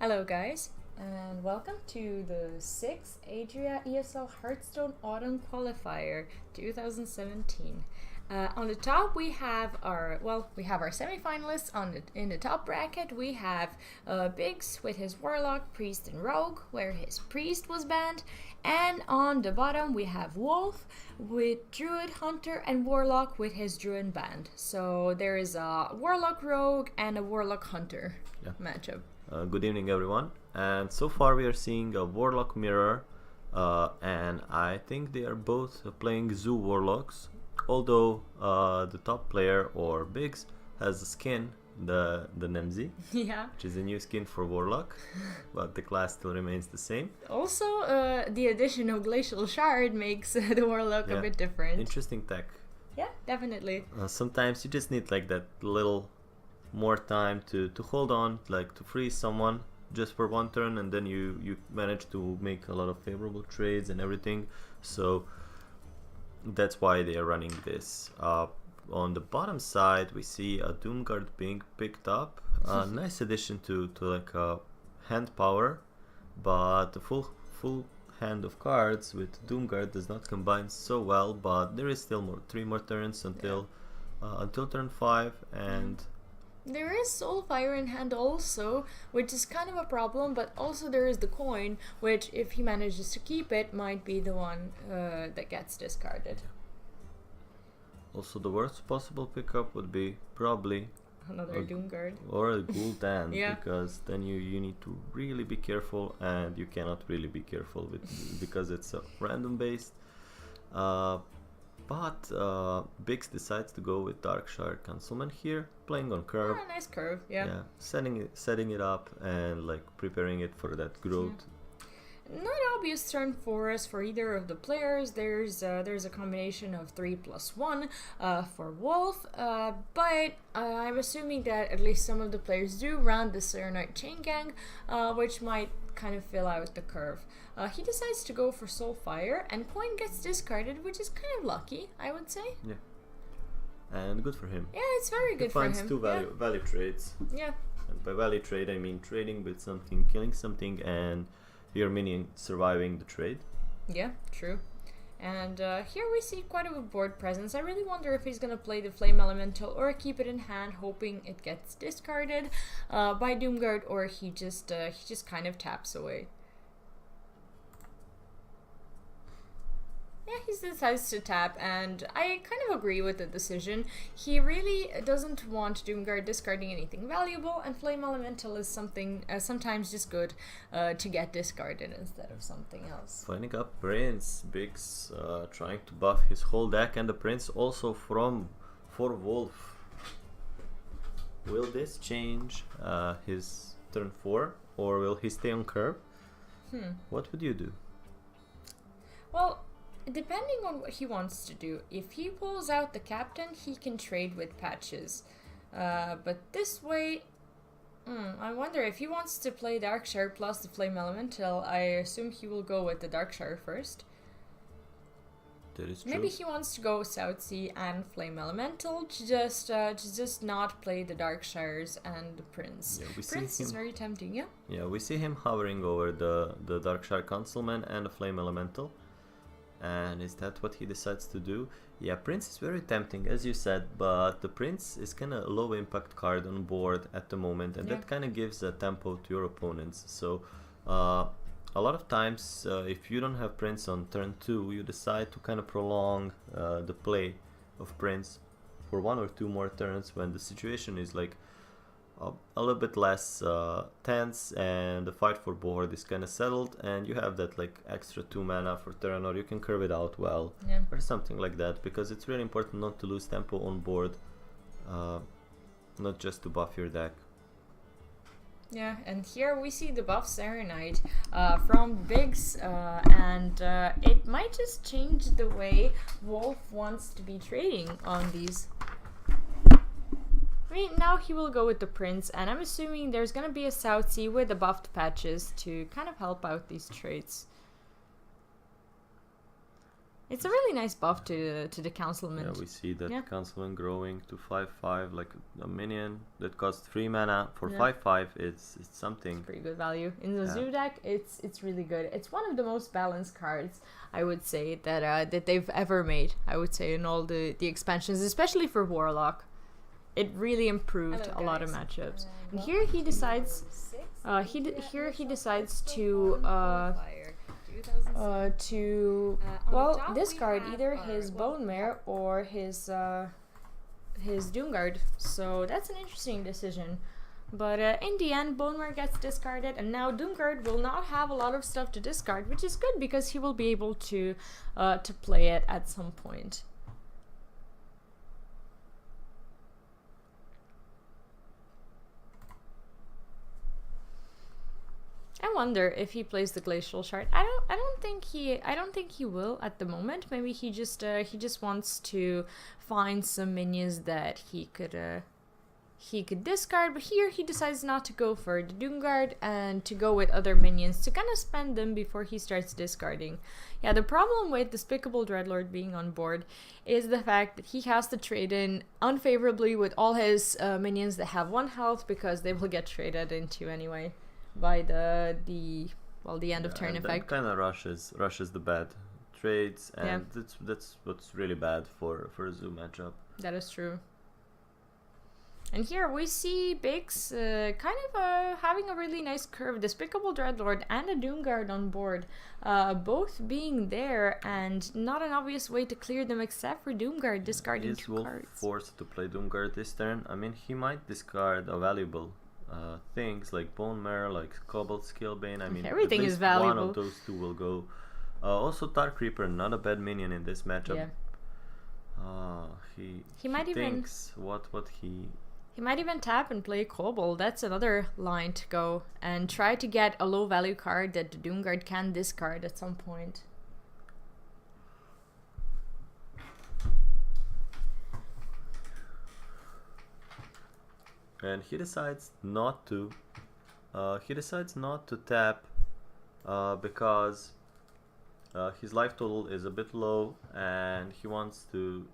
Hello guys, and welcome to the 6th Adria ESL Hearthstone Autumn Qualifier 2017. On the top we have our semi-finalists. In the top bracket we have Biggs with his Warlock, Priest and Rogue, where his Priest was banned, and on the bottom we have Wolf with Druid, Hunter and Warlock with his Druid banned. So there is a Warlock Rogue and a Warlock Hunter matchup. Good evening everyone, and so far we are seeing a Warlock mirror, and I think they are both playing Zoo Warlocks, although the top player, or Biggs, has a skin, the Nemzi, which is a new skin for Warlock, but the class still remains the same. Also, the addition of Glacial Shard makes the Warlock a bit different. Interesting tech. Yeah, definitely. Sometimes you just need like that little more time to hold on, like to freeze someone just for one turn, and then you manage to make a lot of favorable trades and everything. So that's why they are running this. On the bottom side we see a Doomguard being picked up, a nice addition to like a hand power, but the full hand of cards with Doomguard does not combine so well, but there is still three more turns until turn 5, and there is Soulfire in hand also, which is kind of a problem, but also there is the coin, which if he manages to keep it, might be the one that gets discarded. Also the worst possible pickup would be probably another Doomguard. Or a Gul'dan, Yeah. because then you need to really be careful, and you cannot really be careful because it's a random based. But Biggs decides to go with Darkshire Councilman here, playing on curve. Ah, nice curve, yeah. Setting it up and like preparing it for that growth. Not obvious turn for us for either of the players. There's a combination of 3+1 for Wolf, but I'm assuming that at least some of the players do run the Serenite Chain Gang, which might kind of fill out the curve. He decides to go for Soulfire, and coin gets discarded, which is kind of lucky, I would say. Yeah, and good for him. Yeah, it's very good for him. He finds two value trades. Yeah. And by value trade I mean trading with something, killing something, and your minion surviving the trade. Yeah, true. And here we see quite a board presence. I really wonder if he's gonna play the Flame Elemental or keep it in hand, hoping it gets discarded by Doomguard, or he just kind of taps away. Yeah, he decides to tap, and I kind of agree with the decision. He really doesn't want Doomguard discarding anything valuable, and Flame Elemental is something sometimes just good to get discarded instead of something else. Finding up Prince, Biggs trying to buff his whole deck, and the Prince also for Wolf. Will this change his turn 4, or will he stay on curve? What would you do? Well, depending on what he wants to do, if he pulls out the captain, he can trade with patches. But this way, I wonder if he wants to play Darkshire plus the Flame Elemental. I assume he will go with the Darkshire first. That is true. Maybe he wants to go Southsea and Flame Elemental to just not play the Darkshires and the Prince. Yeah, Prince is very tempting, yeah? Yeah, we see him hovering over the Darkshire Councilman and the Flame Elemental. And is that what he decides to do? Yeah, Prince is very tempting, as you said, but the Prince is kind of a low impact card on board at the moment, and that kind of gives a tempo to your opponents. So a lot of times, if you don't have Prince on turn 2, you decide to kind of prolong the play of Prince for 1 or 2 more turns when the situation is like a little bit less tense, and the fight for board is kind of settled, and you have that like extra 2 mana for turn, or you can curve it out well, or something like that, because it's really important not to lose tempo on board, not just to buff your deck. Yeah, and here we see the buff Serenite from Biggs, and it might just change the way Wolf wants to be trading on these. I mean, now he will go with the Prince, and I'm assuming there's gonna be a Southsea with the buffed patches to kind of help out these trades. It's a really nice buff to the Councilman. Yeah, we see that Councilman growing to 5/5, like a minion that costs 3 mana for 5/5. It's something. It's pretty good value in the Zoo deck. It's really good. It's one of the most balanced cards, I would say, that they've ever made. I would say in all the expansions, especially for Warlock, it really improved a lot of matchups. And here he decides, he decides to discard either his Bone Mare or his Doomguard. So that's an interesting decision. But in the end, Bone Mare gets discarded, and now Doomguard will not have a lot of stuff to discard, which is good because he will be able to play it at some point. I wonder if he plays the Glacial Shard. I don't think he will at the moment. Maybe he just wants to find some minions that he could discard. But here he decides not to go for the Doomguard and to go with other minions to kind of spend them before he starts discarding. Yeah, the problem with Despicable Dreadlord being on board is the fact that he has to trade in unfavorably with all his minions that have 1 health because they will get traded into anyway by the end of turn effect. Kind of rushes the bad trades, and that's what's really bad for a Zoo matchup. That is true. And here we see Biggs kind of having a really nice curve. Despicable Dreadlord and a Doomguard on board, both being there, and not an obvious way to clear them except for Doomguard discarding 2 cards. Is forced to play Doomguard this turn? I mean, he might discard a valuable things like Bone Mare, like Cobalt Skillbane. I mean, everything is valuable. One of those 2 will go. Also, Dark Reaper, not a bad minion in this matchup. He might thinks even he might even tap and play Cobalt. That's another line to go, and try to get a low value card that the Doomguard can discard at some point. And he decides not to. Tap because his life total is a bit low, and he wants to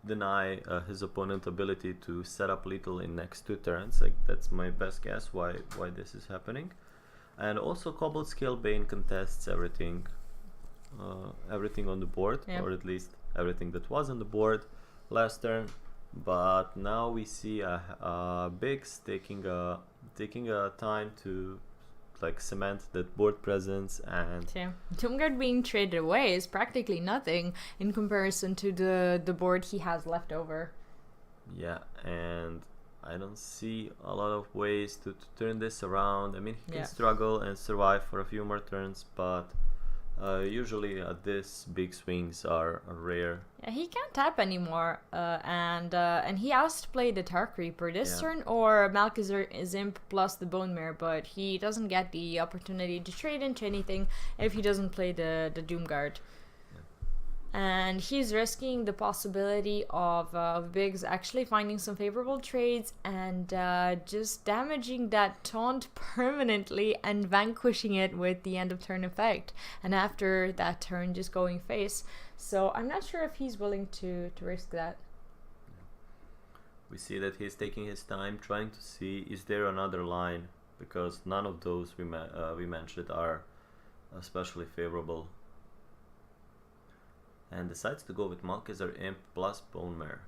deny his opponent ability to set up lethal in next 2 turns. Like, that's my best guess why this is happening. And also, Cobalt Skillbane contests everything on the board, or at least everything that was on the board last turn. But now we see Biggs taking a time to like cement that board presence, and Doomguard being traded away is practically nothing in comparison to the board he has left over. Yeah, and I don't see a lot of ways to turn this around. I mean, he can struggle and survive for a few more turns, but usually this big swings are rare. Yeah, he can't tap anymore, and he has to play the Dark Reaper this turn, or Malchezaar Imp plus the Bone Mare, but he doesn't get the opportunity to trade into anything if he doesn't play the Doomguard. And he's risking the possibility of Biggs actually finding some favorable trades and just damaging that taunt permanently and vanquishing it with the end of turn effect. And after that turn, just going face. So I'm not sure if he's willing to risk that. We see that he's taking his time trying to see is there another line, because none of those we mentioned are especially favorable. And decides to go with Malchezaar Imp plus Bone Mare.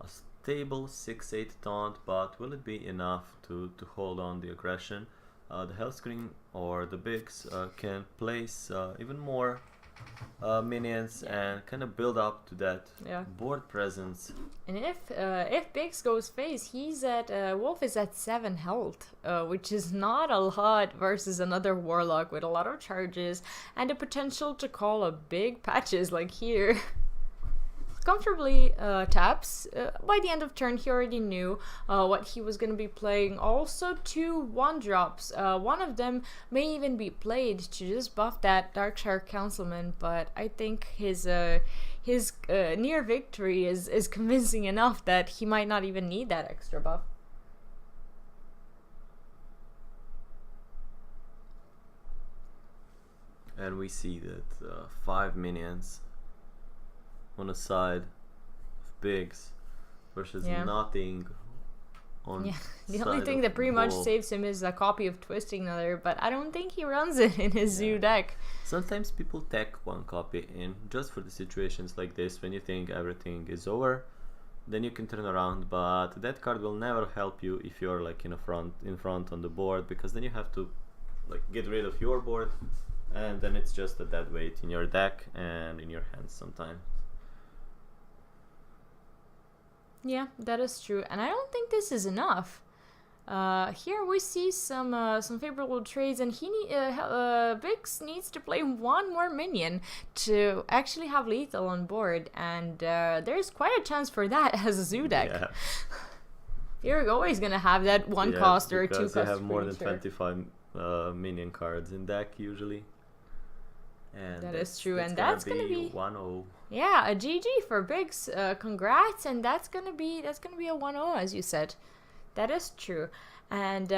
A stable 6/8 taunt, but will it be enough to hold on the aggression? The Health Screen or the Biggs can place even more minions and kind of build up to that board presence. And if Biggs goes face, he's at Wolf is at 7 health, which is not a lot versus another Warlock with a lot of charges and the potential to call a big patches like here. Comfortably taps. By the end of turn, he already knew what he was going to be playing. Also, 2 1-drops. One of them may even be played to just buff that Darkshire Councilman, but I think his near victory is convincing enough that he might not even need that extra buff. And we see that 5 minions on a side of pigs versus nothing on the side only thing of that pretty much bull. saves him is a copy of Twisting Nether, but I don't think he runs it in his zoo deck. Sometimes people tech one copy in just for the situations like this when you think everything is over, then you can turn around, but that card will never help you if you're like in front on the board, because then you have to like get rid of your board, and then it's just a dead weight in your deck and in your hands sometimes. Yeah, that is true, and I don't think this is enough. Here we see some favorable trades, and Biggs needs to play one more minion to actually have lethal on board, and there's quite a chance for that as a zoo deck. Yeah. You're always gonna have that one cost or two cost. Because you have more than 25 minion cards in deck usually. And that is true, and that's gonna be 1-0. Yeah, a GG for Biggs. Congrats, and that's gonna be a 1-0 as you said. That is true, and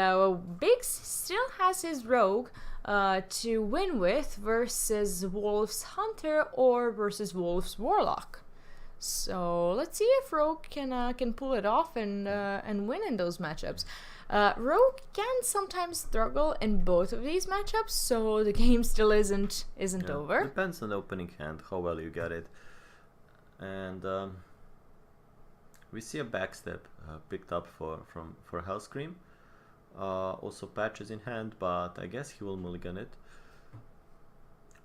Biggs still has his rogue to win with versus Wolf's Hunter or versus Wolf's Warlock. So let's see if Rogue can pull it off and win in those matchups. Rogue can sometimes struggle in both of these matchups, so the game still isn't over. Depends on the opening hand, how well you get it. And we see a backstep picked up for Hellscream. Also patches in hand, but I guess he will mulligan it.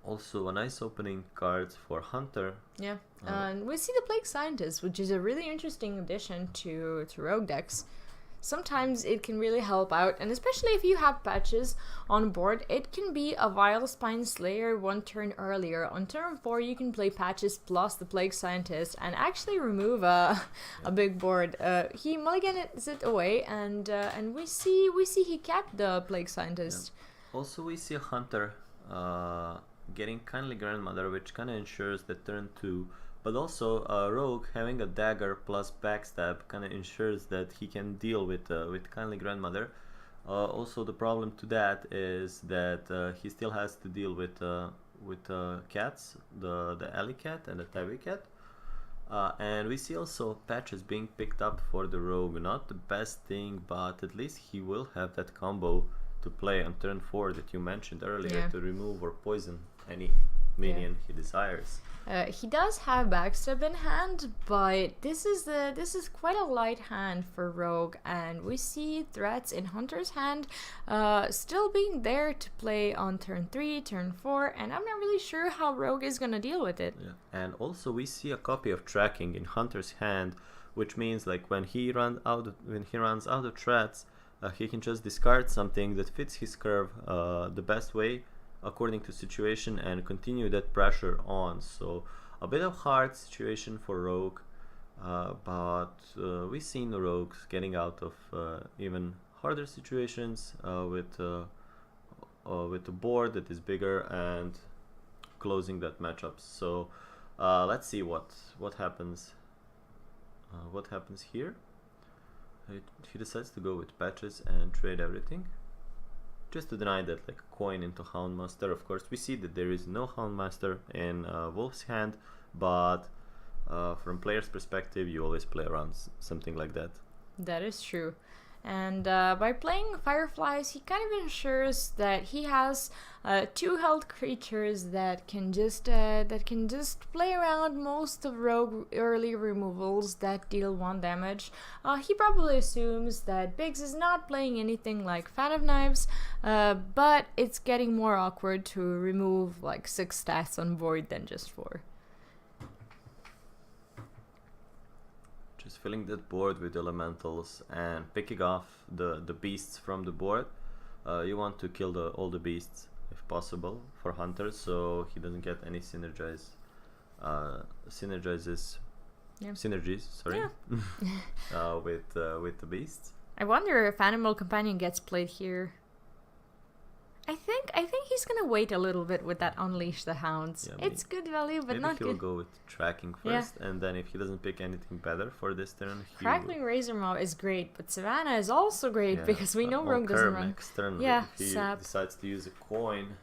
Also a nice opening card for Hunter. Yeah, and we see the Plague Scientist, which is a really interesting addition to Rogue decks. Sometimes it can really help out, and especially if you have patches on board, it can be a Vile Spine Slayer one turn earlier. On turn 4 you can play patches plus the Plague Scientist and actually remove a big board. He mulligans it away, and we see he kept the Plague Scientist. Yeah. Also we see a Hunter getting Kindly Grandmother, which kind of ensures that turn 2. But also Rogue having a dagger plus backstab kind of ensures that he can deal with Kindly Grandmother. Also the problem to that is that he still has to deal with cats, the alley cat and the tabby cat. And we see also patches being picked up for the Rogue. Not the best thing, but at least he will have that combo to play on turn 4 that you mentioned earlier to remove or poison any minion he desires. He does have backstab in hand, but this is quite a light hand for Rogue, and we see threats in Hunter's hand still being there to play on turn 3, turn 4, and I'm not really sure how Rogue is gonna deal with it. Yeah. And also we see a copy of Tracking in Hunter's hand, which means like when he runs out of threats, he can just discard something that fits his curve the best way according to situation and continue that pressure on. So a bit of hard situation for Rogue, but we've seen the Rogues getting out of even harder situations with a board that is bigger and closing that matchup. So let's see what happens. What happens here? He decides to go with patches and trade everything, just to deny that like coin into Houndmaster. Of course we see that there is no Houndmaster in Wolf's hand, but from player's perspective you always play around something like that. That is true. And by playing Fireflies, he kind of ensures that he has 2 health creatures that can just play around most of Rogue early removals that deal 1 damage. He probably assumes that Biggs is not playing anything like Fan of Knives, but it's getting more awkward to remove like 6 stats on board than just 4. Just filling that board with elementals and picking off the beasts from the board. You want to kill all the beasts if possible for Hunter, so he doesn't get any synergies. Sorry, with the beasts. I wonder if Animal Companion gets played here. I think he's gonna wait a little bit with that Unleash the Hounds. Yeah, it's good value, but not good. Maybe he'll go with Tracking first, and then if he doesn't pick anything better for this turn, Crackling Razor Maw is great, but Savannah is also great because we know Rogue doesn't run. Next turn, if he sap. decides to use a coin,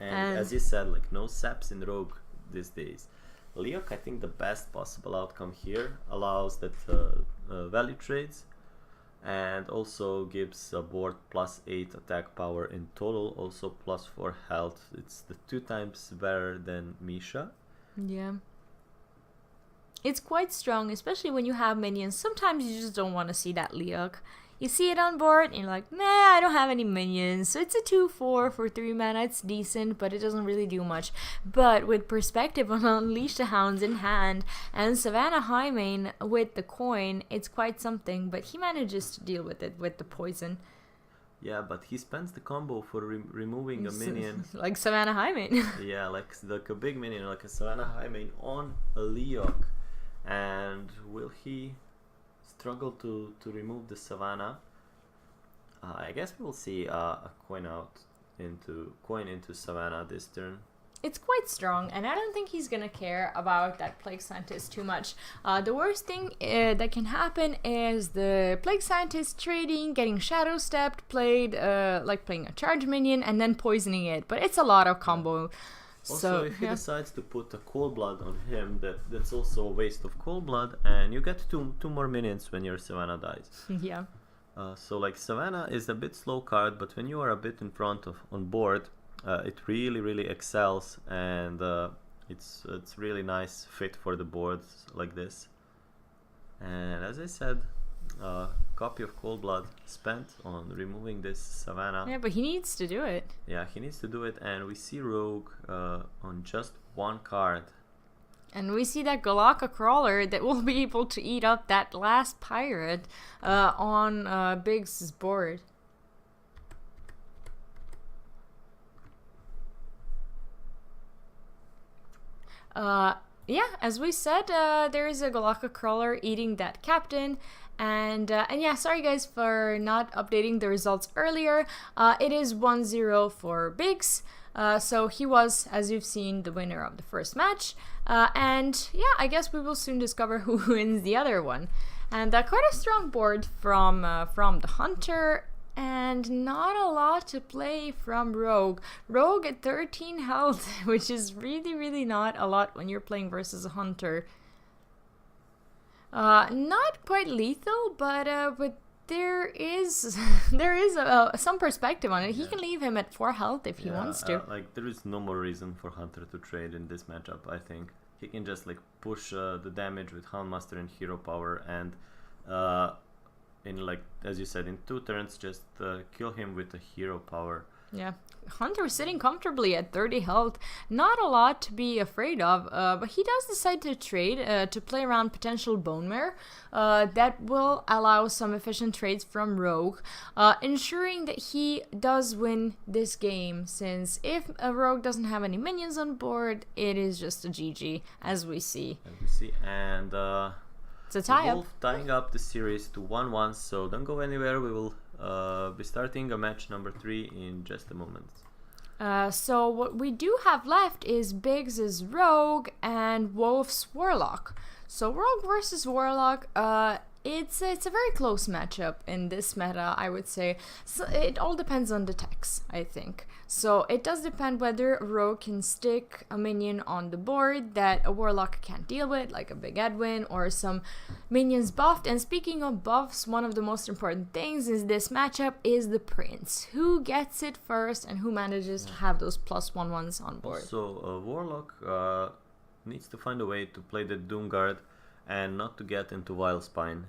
and as you said, like no saps in Rogue these days. Leok, I think the best possible outcome here allows that value trades, and also gives a board +8 attack power in total, also +4 health. It's the 2 times better than Misha. Yeah. It's quite strong, especially when you have minions. Sometimes you just don't want to see that Leok. You see it on board and you're like, nah, I don't have any minions. So it's a 2/4 for 3 mana. It's decent, but it doesn't really do much. But with perspective on Unleash the Hounds in hand and Savannah Highmane with the coin, it's quite something. But he manages to deal with it with the poison. Yeah, but he spends the combo for removing a minion. Like Savannah Highmane. Yeah, like a big minion, like a Savannah Highmane on a Leok. And will he struggle to remove the Savannah? I guess we will see a coin into Savannah this turn. It's quite strong, and I don't think he's gonna care about that Plague Scientist too much. The worst thing that can happen is the Plague Scientist trading, getting Shadow Stepped, played like playing a charge minion, and then poisoning it. But it's a lot of combo. Also, if he decides to put a Cold Blood on him, that's also a waste of Cold Blood, and you get two more minions when your Savannah dies. Yeah. So like Savannah is a bit slow card, but when you are a bit in front of on board, it really excels, and it's really nice fit for the boards like this. And as I said, copy of Cold Blood spent on removing this Savannah. Yeah, but he needs to do it. Yeah, he needs to do it, and we see Rogue on just 1 card. And we see that Galaka Crawler that will be able to eat up that last pirate on Biggs' board. Yeah, as we said, there is a Galaka Crawler eating that captain. And yeah, sorry guys for not updating the results earlier. It is 1-0 for Biggs. So he was, as you've seen, the winner of the first match. And yeah, I guess we will soon discover who wins the other one. And quite a strong board from the Hunter. And not a lot to play from Rogue. Rogue at 13 health, which is really not a lot when you're playing versus a Hunter. Not quite lethal, but there is some perspective on it. He can leave him at 4 health if he wants to. Like there is no more reason for Hunter to trade in this matchup. I think he can just like push the damage with Houndmaster and Hero Power, and in like as you said, in 2 turns just kill him with a Hero Power. Yeah, Hunter sitting comfortably at 30 health. Not a lot to be afraid of, but he does decide to trade to play around potential Bone Mare. That will allow some efficient trades from Rogue, ensuring that he does win this game, since if a Rogue doesn't have any minions on board, it is just a GG, as we see. And it's a tie-up. Wolf tying up the series to 1-1, so don't go anywhere. We will be starting a match number 3 in just a moment. So what we do have left is Biggs' Rogue and Wolf's Warlock. So Rogue versus Warlock, it's a very close matchup in this meta, I would say. So it all depends on the techs, I think. So it does depend whether a Rogue can stick a minion on the board that a Warlock can't deal with, like a Big Edwin or some minions buffed. And speaking of buffs, one of the most important things in this matchup is the Prince. Who gets it first and who manages to have those +1/1s on board? So Warlock needs to find a way to play the Doomguard and not to get into Wildspine.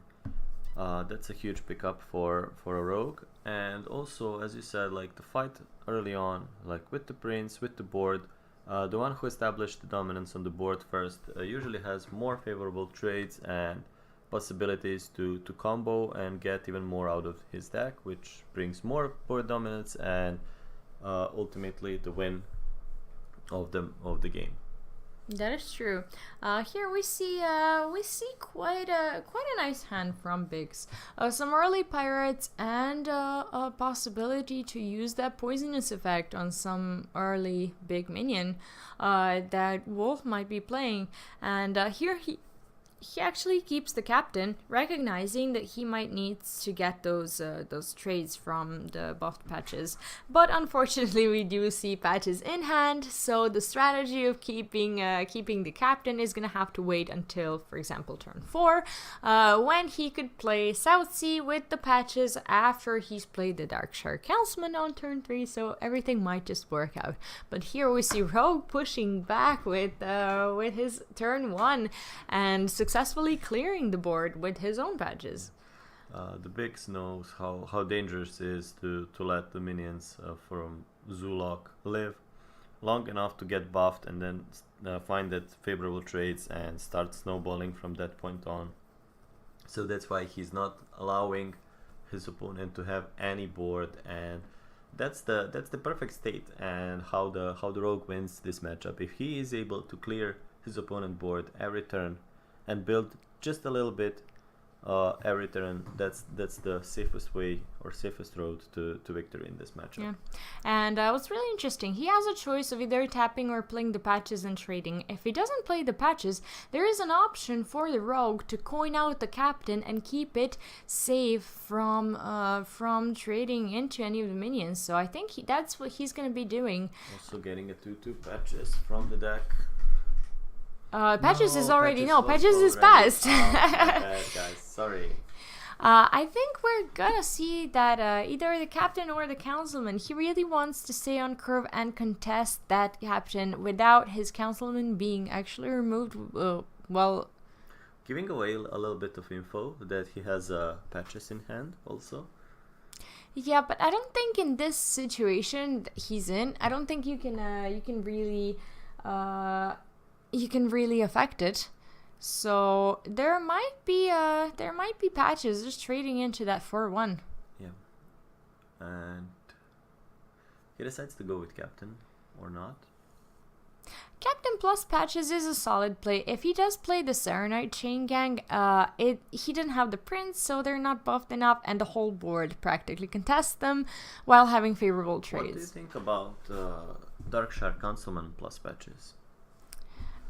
That's a huge pickup for a Rogue. And also, as you said, like the fight early on, like with the Prince, with the board, the one who established the dominance on the board first usually has more favorable trades and possibilities to combo and get even more out of his deck, which brings more board dominance and ultimately the win of the game. That is true. Here we see quite a nice hand from Biggs. Some early pirates and a possibility to use that poisonous effect on some early big minion that Wolf might be playing. And here he actually keeps the captain, recognizing that he might need to get those trades from the buffed patches. But unfortunately, we do see patches in hand, so the strategy of keeping the captain is gonna have to wait until, for example, turn 4, when he could play South Sea with the patches after he's played the Darkshire Councilman on turn 3. So everything might just work out. But here we see Rogue pushing back with his turn 1 and successfully clearing the board with his own patches. The Biggs knows how dangerous it is to let the minions from Zulok live long enough to get buffed and then find that favorable trades and start snowballing from that point on. So that's why he's not allowing his opponent to have any board, and that's the perfect state and how the Rogue wins this matchup. If he is able to clear his opponent board every turn and build just a little bit every turn, that's the safest way or safest road to victory in this matchup. Yeah, and what's really interesting, he has a choice of either tapping or playing the patches and trading. If he doesn't play the patches, there is an option for the Rogue to coin out the captain and keep it safe from trading into any of the minions. So I think that's what he's going to be doing. Also getting a 2/2 patches from the deck. Patches is already Patches is passed. Oh, my bad, guys. Sorry. I think we're gonna see that either the captain or the councilman, he really wants to stay on curve and contest that captain without his councilman being actually removed. Giving away a little bit of info that he has patches in hand also. Yeah, but I don't think in this situation that he's in, I don't think you can really affect it. So there might be patches just trading into that 4/1. Yeah, and he decides to go with captain or not. Captain plus patches is a solid play. If he does play the Serenite Chain Gang, he didn't have the prince, so they're not buffed enough, and the whole board practically contests them while having favorable trades. What do you think about Darkshire Councilman plus patches?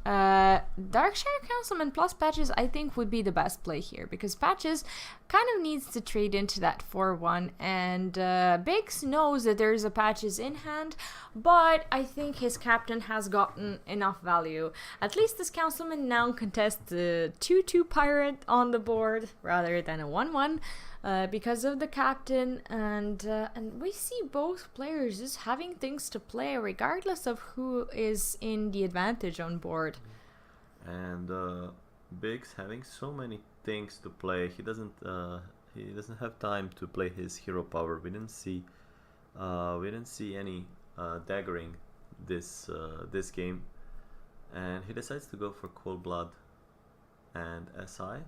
Darkshire Councilman plus patches I think would be the best play here, because patches kind of needs to trade into that 4/1, and Biggs knows that there's a patches in hand, but I think his captain has gotten enough value. At least this councilman now contests the 2/2 pirate on the board rather than a 1/1. Because of the captain, and we see both players just having things to play regardless of who is in the advantage on board. And Biggs having so many things to play, he doesn't have time to play his hero power. We didn't see any daggering this game, and he decides to go for Cold Blood and SI.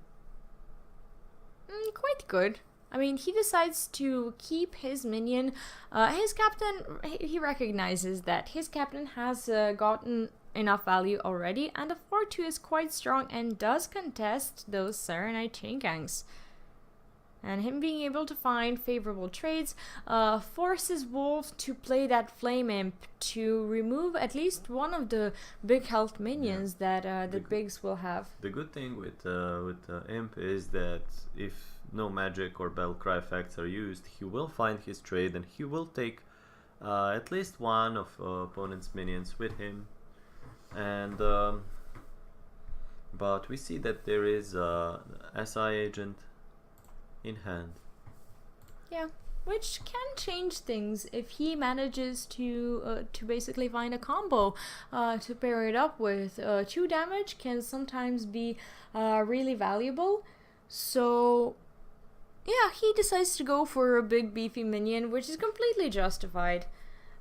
Quite good. I mean, he decides to keep his minion. His captain, he recognizes that his captain has gotten enough value already, and the 4/2 is quite strong and does contest those Serenite Chain Gangs. And him being able to find favorable trades forces Wolf to play that Flame Imp to remove at least one of the big health minions that Biggs will have. The good thing with Imp is that if no magic or battle cry effects are used, he will find his trade and he will take at least one of opponent's minions with him. And but we see that there is a SI agent in hand. Yeah, which can change things if he manages to basically find a combo to pair it up with. 2 damage can sometimes be really valuable. So yeah, he decides to go for a big beefy minion, which is completely justified.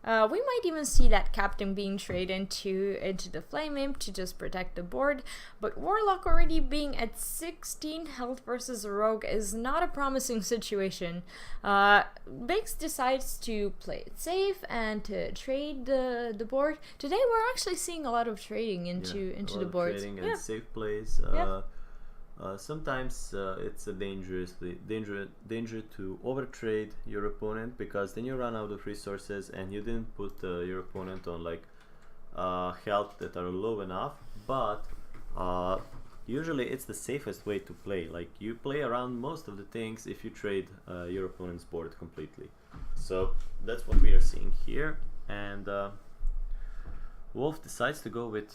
We might even see that captain being traded into the Flame Imp to just protect the board, but Warlock already being at 16 health versus a Rogue is not a promising situation. Biggs decides to play it safe and to trade the board. Today we're actually seeing a lot of trading into the board. Trading and safe plays. Sometimes it's a danger to overtrade your opponent, because then you run out of resources and you didn't put your opponent on like health that are low enough, but usually it's the safest way to play. Like, you play around most of the things if you trade your opponent's board completely. So that's what we are seeing here. And Wolf decides to go with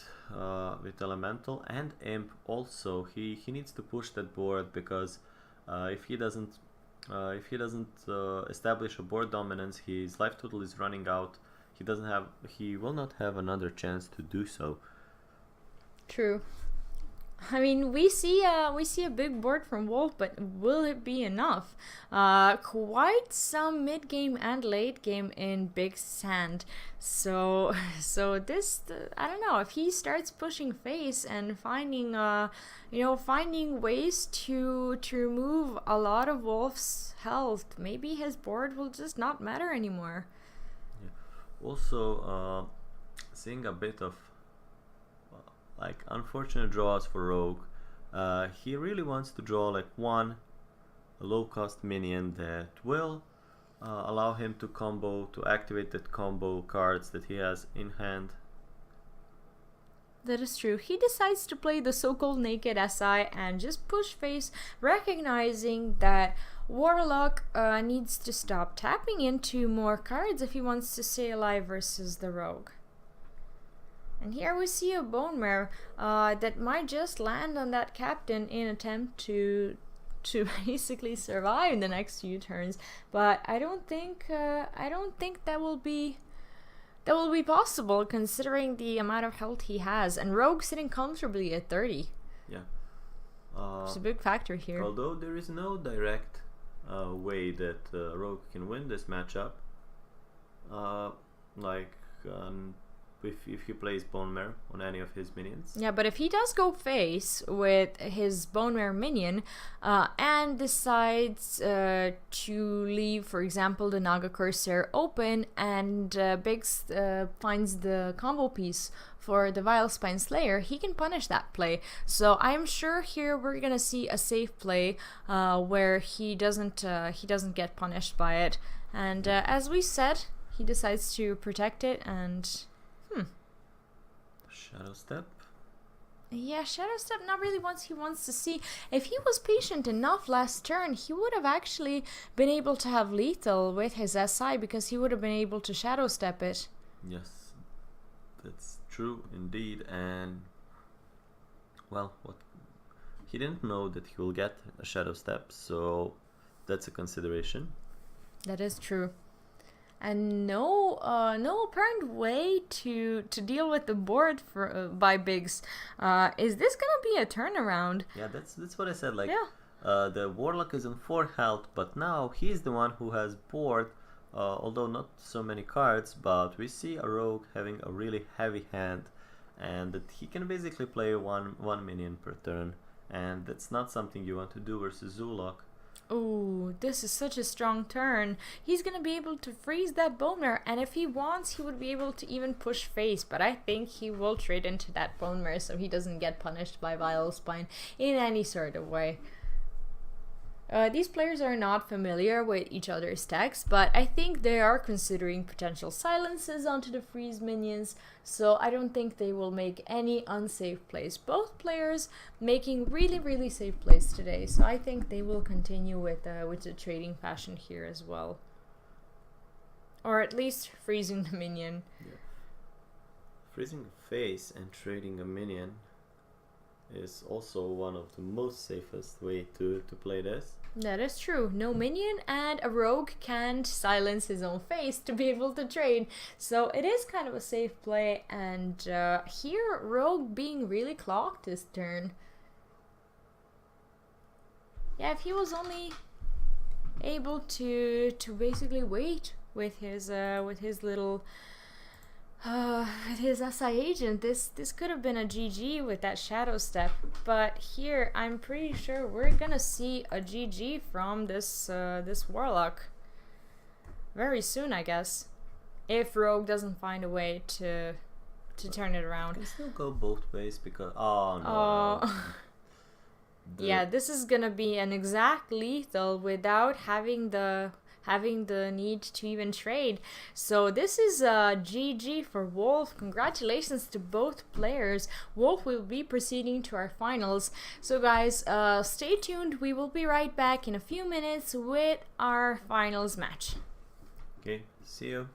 Elemental and Imp also. He needs to push that board, because if he doesn't establish a board dominance, his life total is running out. He will not have another chance to do so. True. I mean, we see a big board from Wolf, but will it be enough? Quite some mid game and late game in Big's hand. So this, I don't know, if he starts pushing face and finding ways to remove a lot of Wolf's health, maybe his board will just not matter anymore. Yeah. Also, seeing a bit of like unfortunate draws for Rogue. He really wants to draw like one low cost minion that will allow him to activate that combo cards that he has in hand. That is true. He decides to play the so-called naked SI and just push face, recognizing that Warlock needs to stop tapping into more cards if he wants to stay alive versus the Rogue. And here we see a Bone Mare that might just land on that captain in attempt to basically survive the next few turns. But I don't think that will be possible, considering the amount of health he has, and Rogue sitting comfortably at 30. Yeah, it's a big factor here. Although there is no direct way that Rogue can win this matchup, if he plays Bone Mare on any of his minions. Yeah, but if he does go face with his Bone Mare minion and decides to leave, for example, the Naga Corsair open, and Biggs finds the combo piece for the Vile Spine Slayer, he can punish that play. So I'm sure here we're gonna see a safe play where he doesn't get punished by it. And as we said, he decides to protect it and Shadow Step. Yeah, Shadow Step not really what he wants to see. If he was patient enough last turn, he would have actually been able to have lethal with his SI, because he would have been able to Shadow Step it. Yes, that's true indeed. And well, he didn't know that he will get a Shadow Step, so that's a consideration. That is true. And no apparent way to deal with the board by Biggs. Is this gonna be a turnaround? Yeah, that's what I said. Like, yeah. The Warlock is on 4 health, but now he's the one who has board, although not so many cards. But we see a Rogue having a really heavy hand, and that he can basically play one minion per turn, and that's not something you want to do versus Zoolock. Oh, this is such a strong turn. He's gonna be able to freeze that Bone Mare, and if he wants, he would be able to even push face, but I think he will trade into that Bone Mare so he doesn't get punished by Vile Spine in any sort of way. These players are not familiar with each other's decks, but I think they are considering potential silences onto the freeze minions, so I don't think they will make any unsafe plays. Both players making really, really safe plays today, so I think they will continue with the trading fashion here as well. Or at least freezing the minion. Yeah. Freezing a face and trading a minion is also one of the most safest way to play this. That is true. No minion, and a Rogue can't silence his own face to be able to trade. So it is kind of a safe play, and here Rogue being really clocked this turn. Yeah, if he was only able to basically wait with his little his SI agent, this could have been a GG with that Shadow Step, but here I'm pretty sure we're gonna see a GG from this Warlock very soon, I guess, if Rogue doesn't find a way to turn it around. It can still go both ways, because no. Yeah, this is gonna be an exact lethal without having the having the need to even trade. So this is GG for Wolf. Congratulations to both players. Wolf will be proceeding to our finals. So guys, stay tuned. We will be right back in a few minutes with our finals match. Okay, see you.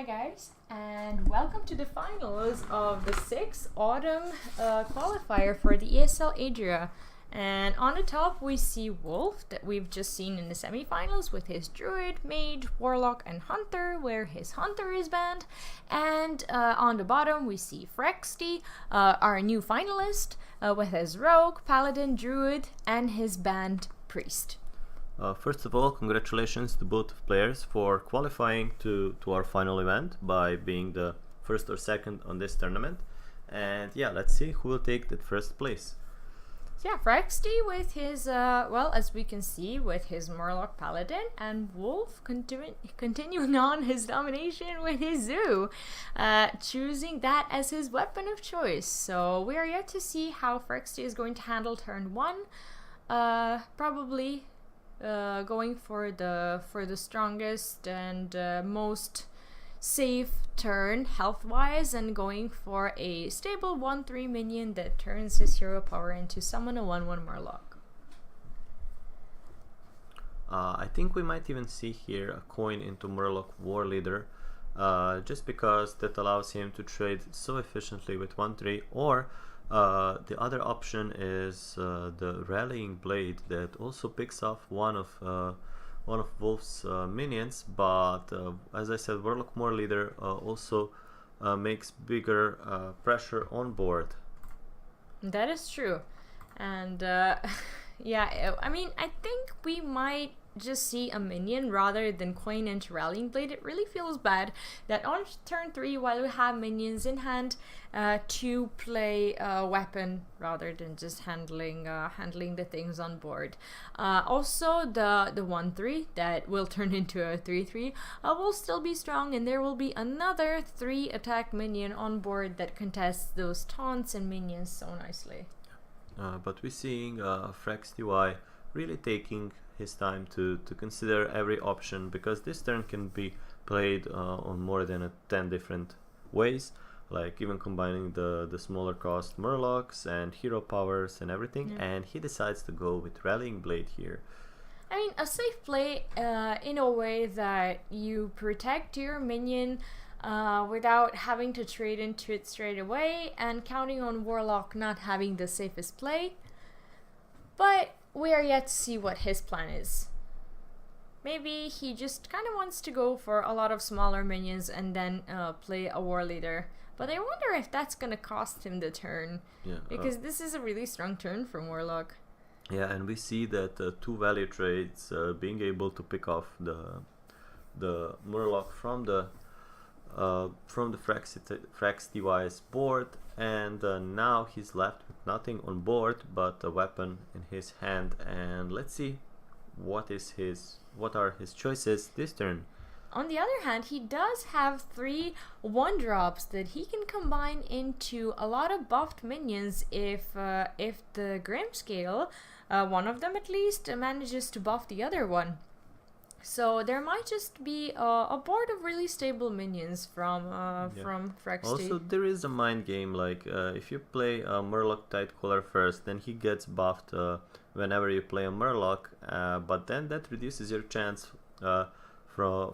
Hi guys, and welcome to the finals of the 6th Autumn Qualifier for the ESL Adria. And on the top we see Wolf, that we've just seen in the semifinals with his Druid, Mage, Warlock and Hunter, where his Hunter is banned. And on the bottom we see Frexty, our new finalist, with his Rogue, Paladin, Druid and his banned Priest. First of all, congratulations to both players for qualifying to our final event by being the first or second on this tournament. And yeah, let's see who will take that first place. Yeah, Frexty with his, well, as we can see, with his Murloc Paladin, and Wolf continuing on his domination with his Zoo, choosing that as his weapon of choice. So we are yet to see how Frexty is going to handle turn 1. Probably going for the strongest and most safe turn health-wise, and going for a stable 1/3 minion that turns his hero power into summon a 1/1 Murloc. I think we might even see here a coin into Murloc War Leader, just because that allows him to trade so efficiently with 1/3, or the other option is the Rallying Blade that also picks off one of Wolf's minions, but as I said, Warlock War Leader also makes bigger pressure on board. That is true, and yeah, I mean, I think we might just see a minion rather than coin into Rallying Blade. It really feels bad that on turn 3, while we have minions in hand, to play a weapon rather than just handling the things on board. Also, the 1/3 that will turn into a 3/3 will still be strong, and there will be another 3 attack minion on board that contests those taunts and minions so nicely. But we're seeing Frexty really taking his time to consider every option, because this turn can be played on more than 10 different ways, like even combining the smaller cost Murlocs and hero powers and everything. Yeah. And he decides to go with Rallying Blade here. I mean, a safe play in a way that you protect your minion without having to trade into it straight away, and counting on Warlock not having the safest play. But we are yet to see what his plan is. Maybe he just kind of wants to go for a lot of smaller minions and then play a War Leader. But I wonder if that's gonna cost him the turn. Yeah, because this is a really strong turn from Warlock. Yeah, and we see that 2 value trades, being able to pick off the Murloc from the Frexty board, and now he's left with nothing on board but a weapon in his hand. And let's see what are his choices this turn. On the other hand, he does have 3 1-drops that he can combine into a lot of buffed minions if the Grimscale, one of them at least, manages to buff the other one. So there might just be a board of really stable minions from Frexty. Also, there is a mind game, like if you play a Murloc Tidecaller first, then he gets buffed whenever you play a Murloc, but then that reduces your chance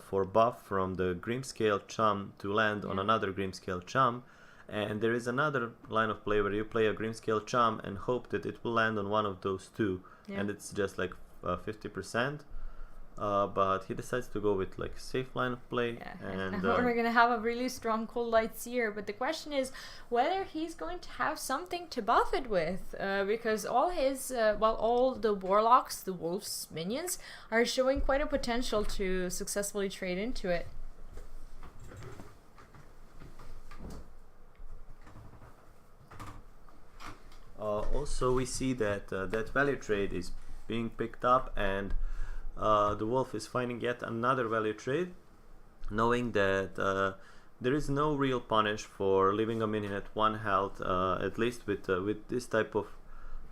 for buff from the Grimscale Chum to land on another Grimscale Chum. And there is another line of play where you play a Grimscale Chum and hope that it will land on one of those 2, and it's just like 50%. But he decides to go with like safe line of play, and we're gonna have a really strong Cold Light Seer. But the question is whether he's going to have something to buff it with, because all his all the Warlocks, the Wolf's minions, are showing quite a potential to successfully trade into it. Also, we see that that value trade is being picked up, and the Wolf is finding yet another value trade, knowing that there is no real punish for leaving a minion at 1 health, at least with this type of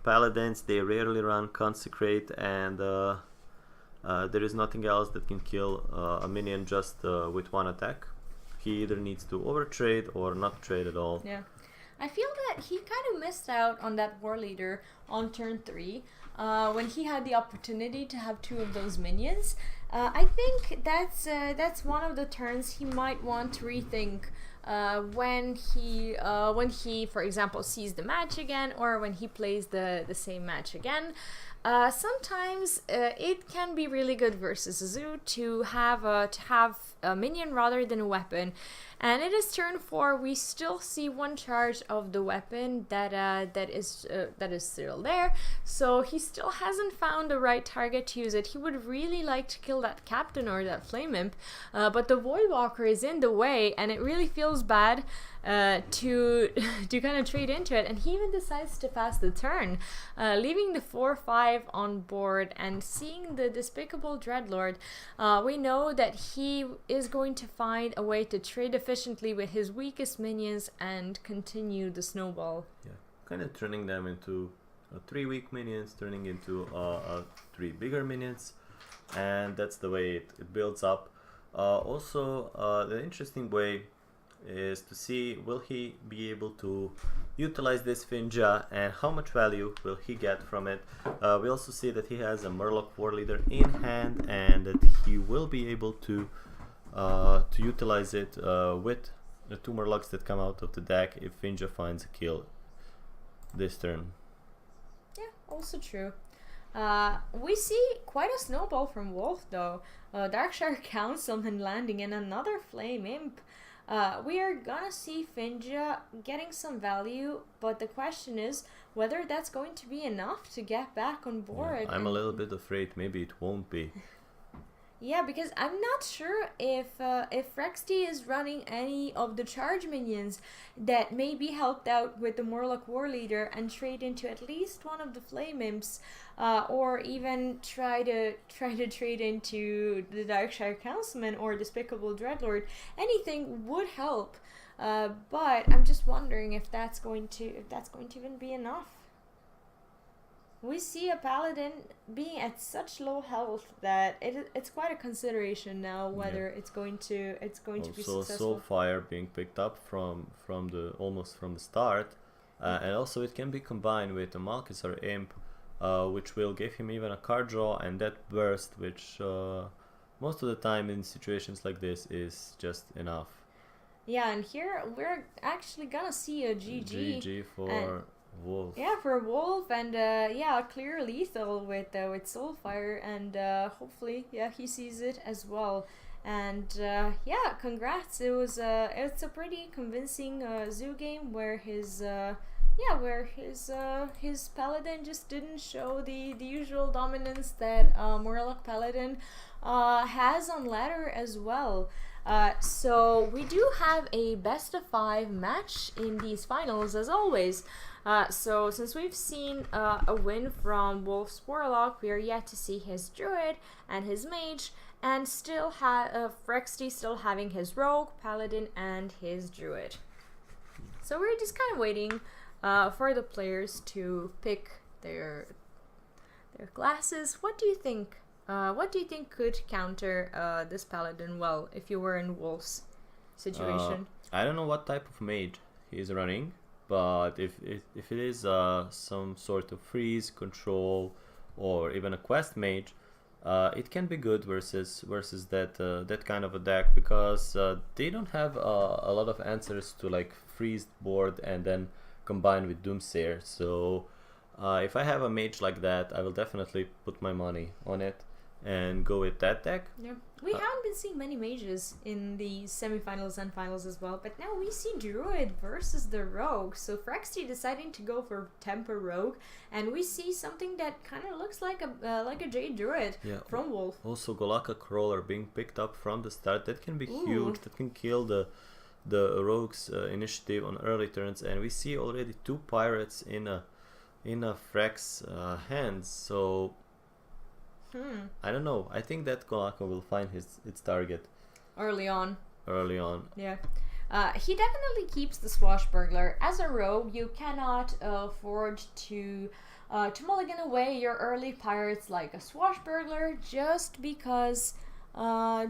paladins. They rarely run Consecrate, and there is nothing else that can kill a minion just with 1 attack. He either needs to overtrade or not trade at all. Yeah. I feel that he kind of missed out on that War Leader on turn 3. when he had the opportunity to have 2 of those minions. I think that's one of the turns he might want to rethink when he, for example, sees the match again, or when he plays the same match again. Sometimes it can be really good versus a zoo to have a minion rather than a weapon. And it is turn 4. We still see 1 charge of the weapon that is still there. So he still hasn't found the right target to use it. He would really like to kill that captain or that flame imp, but the Voidwalker is in the way, and it really feels bad to kind of trade into it. And he even decides to pass the turn, leaving the 4/5 on board and seeing the despicable Dreadlord. We know that he is going to find a way to trade efficiently with his weakest minions and continue the snowball. Yeah, kind of turning them into 3 weak minions, turning into 3 bigger minions, and that's the way it builds up. Also, the interesting way is to see, will he be able to utilize this Finja and how much value will he get from it. We also see that he has a Murloc War Leader in hand, and that he will be able to utilize it with the 2 Murlocs that come out of the deck if Finja finds a kill this turn. Yeah, also true. We see quite a snowball from Wolf though. Darkshire Councilman landing in another Flame Imp. We are gonna see Finja getting some value, but the question is whether that's going to be enough to get back on board. Yeah, I'm a little bit afraid maybe it won't be. Yeah, because I'm not sure if Rexty is running any of the charge minions that may be helped out with the Murloc War Leader and trade into at least one of the Flame Imps, or even try to trade into the Darkshire Councilman or Despicable Dreadlord. Anything would help, but I'm just wondering if that's going to even be enough. We see a paladin being at such low health that it's quite a consideration now whether it's going to be successful. Also, Soulfire being picked up from almost from the start, and also it can be combined with the Malkazar Imp, which will give him even a card draw and that burst, which most of the time in situations like this is just enough. Yeah, and here we're actually gonna see a GG for Wolf. Yeah, for Wolf, and yeah, clear lethal with Soulfire, and hopefully, yeah, he sees it as well. And yeah, congrats! It's a pretty convincing zoo game where his paladin just didn't show the usual dominance that Murloc Paladin has on ladder as well. So we do have a best of 5 match in these finals as always. So since we've seen a win from Wolf's Warlock, we are yet to see his Druid and his Mage, and still Frexty still having his Rogue, Paladin, and his Druid. So we're just kind of waiting for the players to pick their classes. What do you think? What do you think could counter this Paladin well if you were in Wolf's situation? I don't know what type of mage he's running, but if it is some sort of freeze, control, or even a quest mage, it can be good versus that kind of a deck, because they don't have a lot of answers to like freeze board and then combine with Doomsayer. So if I have a mage like that, I will definitely put my money on it and go with that deck. Yeah, we haven't been seeing many mages in the semifinals and finals as well, but now we see Druid versus the Rogue. So Frexty deciding to go for Temper Rogue, and we see something that kind of looks like a Jade Druid from Wolf. Also, Golakka Crawler being picked up from the start. That can be huge. That can kill the Rogue's initiative on early turns, and we see already 2 pirates in a Frex hands. So I don't know. I think that Golakka will find its target early on. Yeah. He definitely keeps the Swashbuckler. As a rogue, you cannot afford to mulligan away your early pirates like a Swashbuckler just because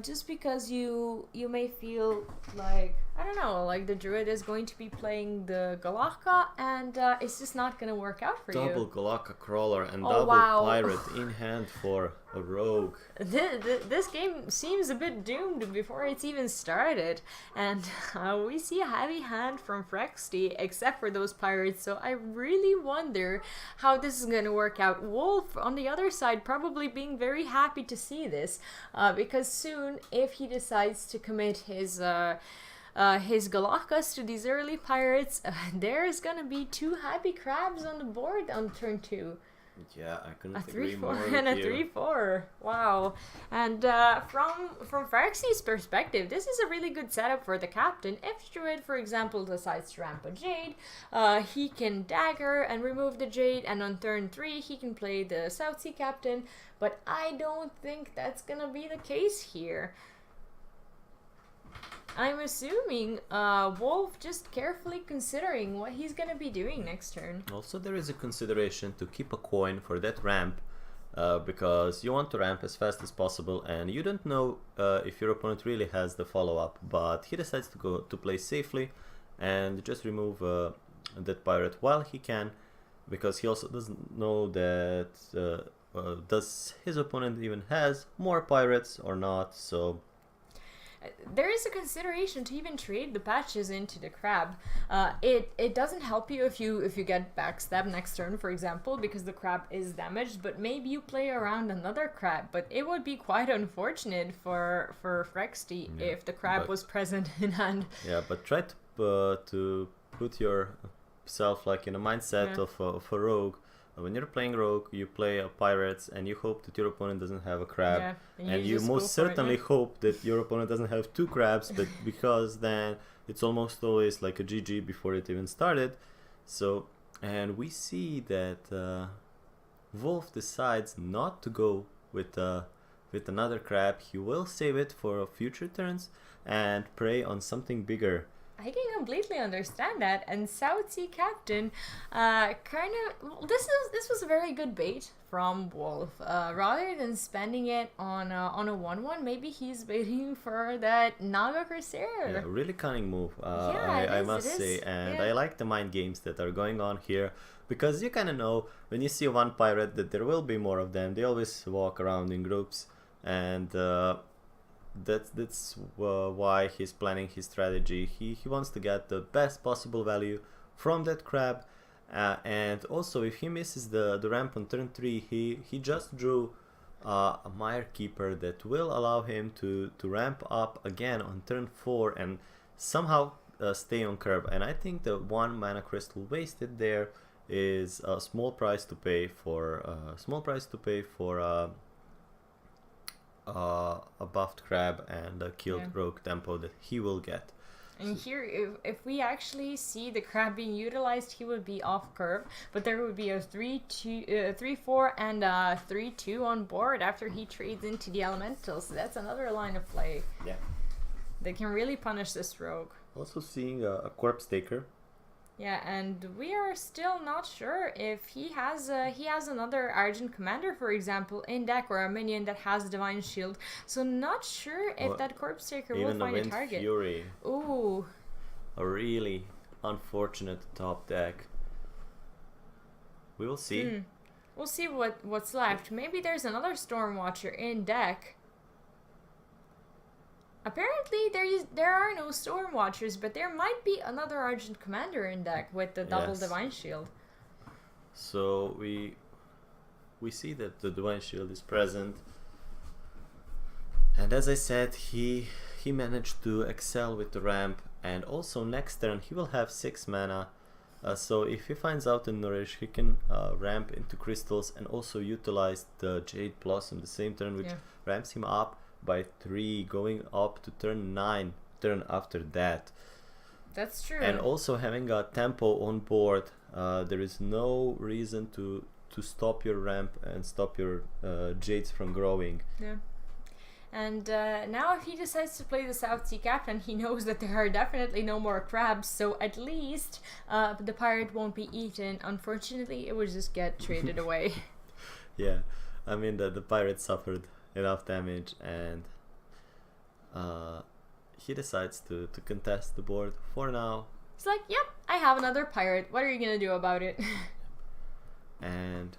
just because you may feel like, I don't know, like the druid is going to be playing the Galaka, and it's just not gonna work out for you. Double Galaka Crawler and Oh, double wow. Pirate in hand for a rogue. This game seems a bit doomed before it's even started, and we see a heavy hand from Frexty, except for those pirates, so I really wonder how this is gonna work out. Wolf, on the other side, probably being very happy to see this, because soon, if he decides to commit his Galakas to these early pirates, there's gonna be 2 happy crabs on the board on turn 2. Yeah, I couldn't A agree 3-4 more and a with you. 3-4. Wow. And from Farxie's perspective, this is a really good setup for the captain. If Druid, for example, decides to ramp a Jade, he can dagger and remove the Jade, and on turn 3 he can play the South Sea captain. But I don't think that's gonna be the case here. I'm assuming Wolf just carefully considering what he's gonna be doing next turn. Also, there is a consideration to keep a coin for that ramp, because you want to ramp as fast as possible, and you don't know if your opponent really has the follow-up, but he decides to go to play safely and just remove that pirate while he can, because he also doesn't know that does his opponent even has more pirates or not. So there is a consideration to even trade the patches into the crab. It doesn't help you if you get backstab next turn, for example, because the crab is damaged, but maybe you play around another crab. But it would be quite unfortunate for Frexty if the crab was present in hand. Yeah, but try to put yourself like in a mindset of a rogue. When you're playing rogue, you play pirates, and you hope that your opponent doesn't have a crab, and you most certainly hope that your opponent doesn't have 2 crabs, but because then it's almost always like a GG before it even started. So, and we see that Wolf decides not to go with another crab. He will save it for future turns and prey on something bigger. I can completely understand that, and South Sea Captain, this was a very good bait from Wolf. Rather than spending it on a 1/1, maybe he's waiting for that Naga Corsair. Yeah, really cunning move. I must say, and I like the mind games that are going on here, because you kind of know when you see one pirate that there will be more of them. They always walk around in groups, and that's why he's planning his strategy. He wants to get the best possible value from that crab, and also if he misses the ramp on turn 3, he just drew a Mire Keeper that will allow him to ramp up again on turn 4 and somehow stay on curve. And I think the 1 mana crystal wasted there is a small price to pay for a buffed crab and a killed rogue tempo that he will get. And here, if we actually see the crab being utilized, he would be off curve, but there would be a 3-4 and a 3-2 on board after he trades into the elementals. So that's another line of play. Yeah, they can really punish this rogue. Also seeing a corpse taker. Yeah, and we are still not sure if he has another Argent Commander, for example, in deck, or a minion that has Divine Shield. So not sure if that Corpse Taker will find a target. Fury. Ooh. A really unfortunate top deck. We will see. We'll see what's left. Maybe there's another Stormwatcher in deck. Apparently there are no Stormwatchers, but there might be another Argent Commander in deck with the double Divine Shield. So we see that the Divine Shield is present, and as I said, he managed to excel with the ramp, and also next turn he will have 6 mana. So if he finds out the Nourish, he can ramp into crystals and also utilize the Jade Blossom the same turn, which ramps him up by 3, going up to turn 9 turn after that. That's true. And also having a tempo on board, there is no reason to stop your ramp and stop your Jades from growing. Yeah. And now if he decides to play the South Sea Captain, he knows that there are definitely no more crabs, so at least the pirate won't be eaten. Unfortunately, it would just get traded away. Yeah, I mean the pirate suffered enough damage, and he decides to contest the board for now. He's like, yep, I have another pirate. What are you gonna do about it? And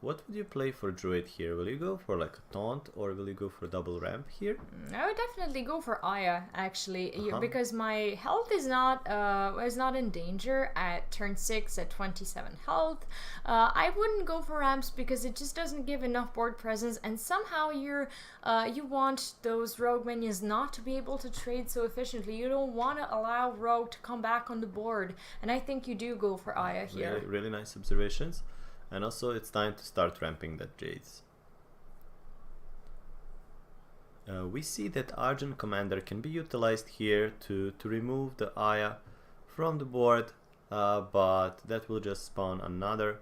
what would you play for druid here? Will you go for like a taunt, or will you go for double ramp here? I would definitely go for Aya, actually, Uh-huh. because my health is not in danger at turn 6 at 27 health. I wouldn't go for ramps because it just doesn't give enough board presence, and somehow you want those rogue minions not to be able to trade so efficiently. You don't want to allow rogue to come back on the board, and I think you do go for Aya here. Really, really nice observations. And also it's time to start ramping that Jades. We see that Argent Commander can be utilized here to remove the Aya from the board, but that will just spawn another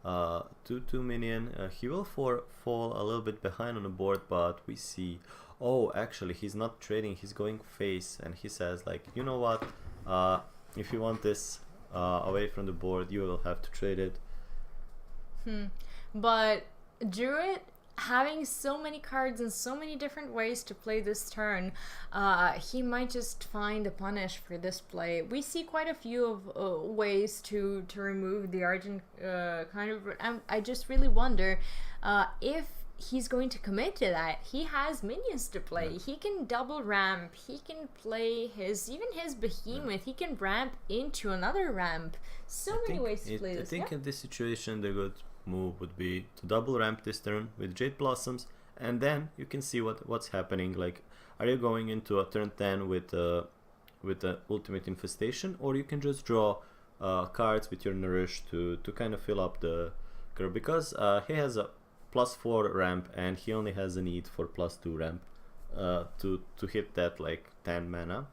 2/2 minion. He will fall a little bit behind on the board, but we see, oh, actually he's not trading, he's going face, and he says like, you know what, if you want this away from the board, you will have to trade it. But Druid, having so many cards and so many different ways to play this turn, he might just find a punish for this play. We see quite a few of ways to remove the Argent kind of. I just really wonder if he's going to commit to that. He has minions to play. Yeah. He can double ramp. He can play his behemoth. He can ramp into another ramp. So many ways to play this. I think in this situation the good move would be to double ramp this turn with Jade Blossoms, and then you can see what's happening. Like, are you going into a turn 10 with the ultimate infestation, or you can just draw cards with your nourish to kind of fill up the curve, because he has a +4 ramp and he only has a need for +2 ramp to hit that like 10 mana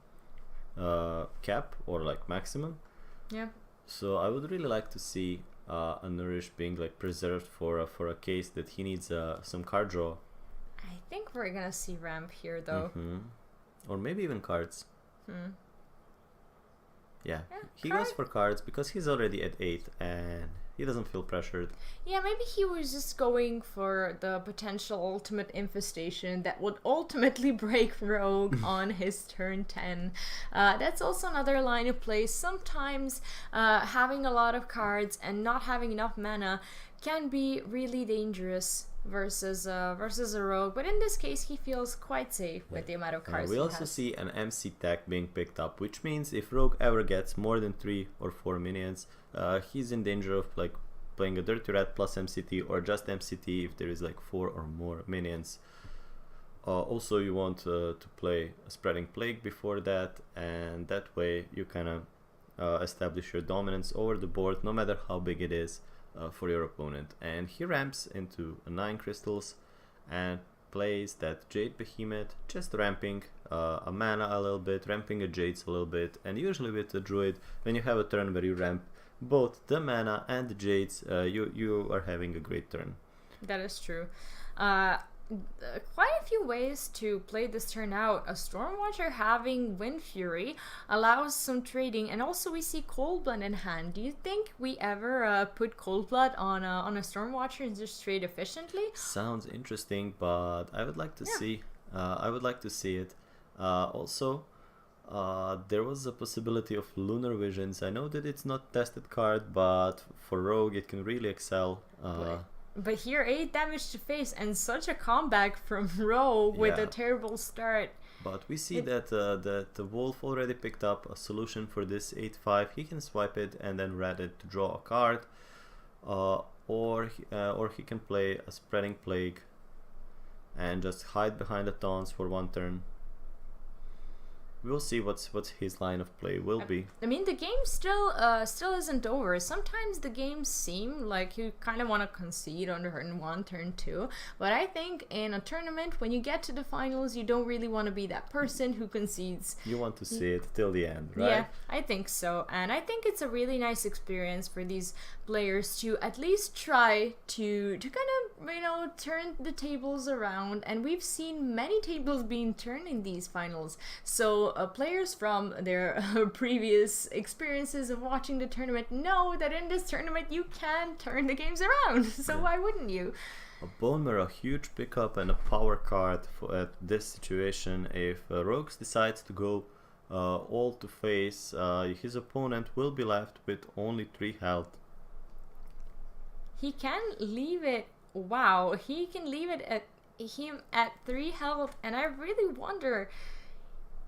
cap or like maximum. Yeah. So I would really like to see a nourish being like preserved for a case that he needs some card draw. I think we're gonna see ramp here though. Or maybe even cards. Yeah, he card. goes for cards because he's already at 8 and he doesn't feel pressured. Yeah, maybe he was just going for the potential ultimate infestation that would ultimately break Rogue on his turn 10. That's also another line of play. Sometimes having a lot of cards and not having enough mana can be really dangerous versus a rogue, but in this case he feels quite safe with the amount of cards We he also has. see an MC tag being picked up, which means if rogue ever gets more than 3 or 4 minions, he's in danger of like playing a Dirty Rat plus MCT, or just MCT if there is like 4 or more minions. Also you want to play a Spreading Plague before that, and that way you kind of establish your dominance over the board no matter how big it is for your opponent. And he ramps into 9 crystals and plays that Jade Behemoth, just ramping a mana a little bit, ramping a Jades a little bit, and usually with the Druid, when you have a turn where you ramp both the mana and the Jades, you are having a great turn. That is true. Quite a few ways to play this turn out. A Stormwatcher having Wind Fury allows some trading, and also we see Cold Blood in hand. Do you think we ever put Cold Blood on a Stormwatcher and just trade efficiently? Sounds interesting, but I would like to see. I would like to see it. Also, there was a possibility of Lunar Visions. I know that it's not tested card, but for Rogue it can really excel. But here, 8 damage to face and such a comeback from Rogue with Yeah. a terrible start. But we see that the Wolf already picked up a solution for this 8/5. He can swipe it and then red it to draw a card, or he can play a Spreading Plague and just hide behind the taunts for 1 turn. We'll see what's his line of play will be. I mean, the game still isn't over. Sometimes the games seem like you kind of want to concede on turn 1, turn 2. But I think in a tournament, when you get to the finals, you don't really want to be that person who concedes. You want to see it till the end, right? Yeah, I think so. And I think it's a really nice experience for these players to at least try to kind of, turn the tables around. And we've seen many tables being turned in these finals. So players from their previous experiences of watching the tournament know that in this tournament you can turn the games around. So why wouldn't you? A Bone Marrow, a huge pickup and a power card for at this situation. If Rogues decides to go all to face, his opponent will be left with only 3 health. He can leave it. Wow, he can leave it at him at 3 health, and I really wonder,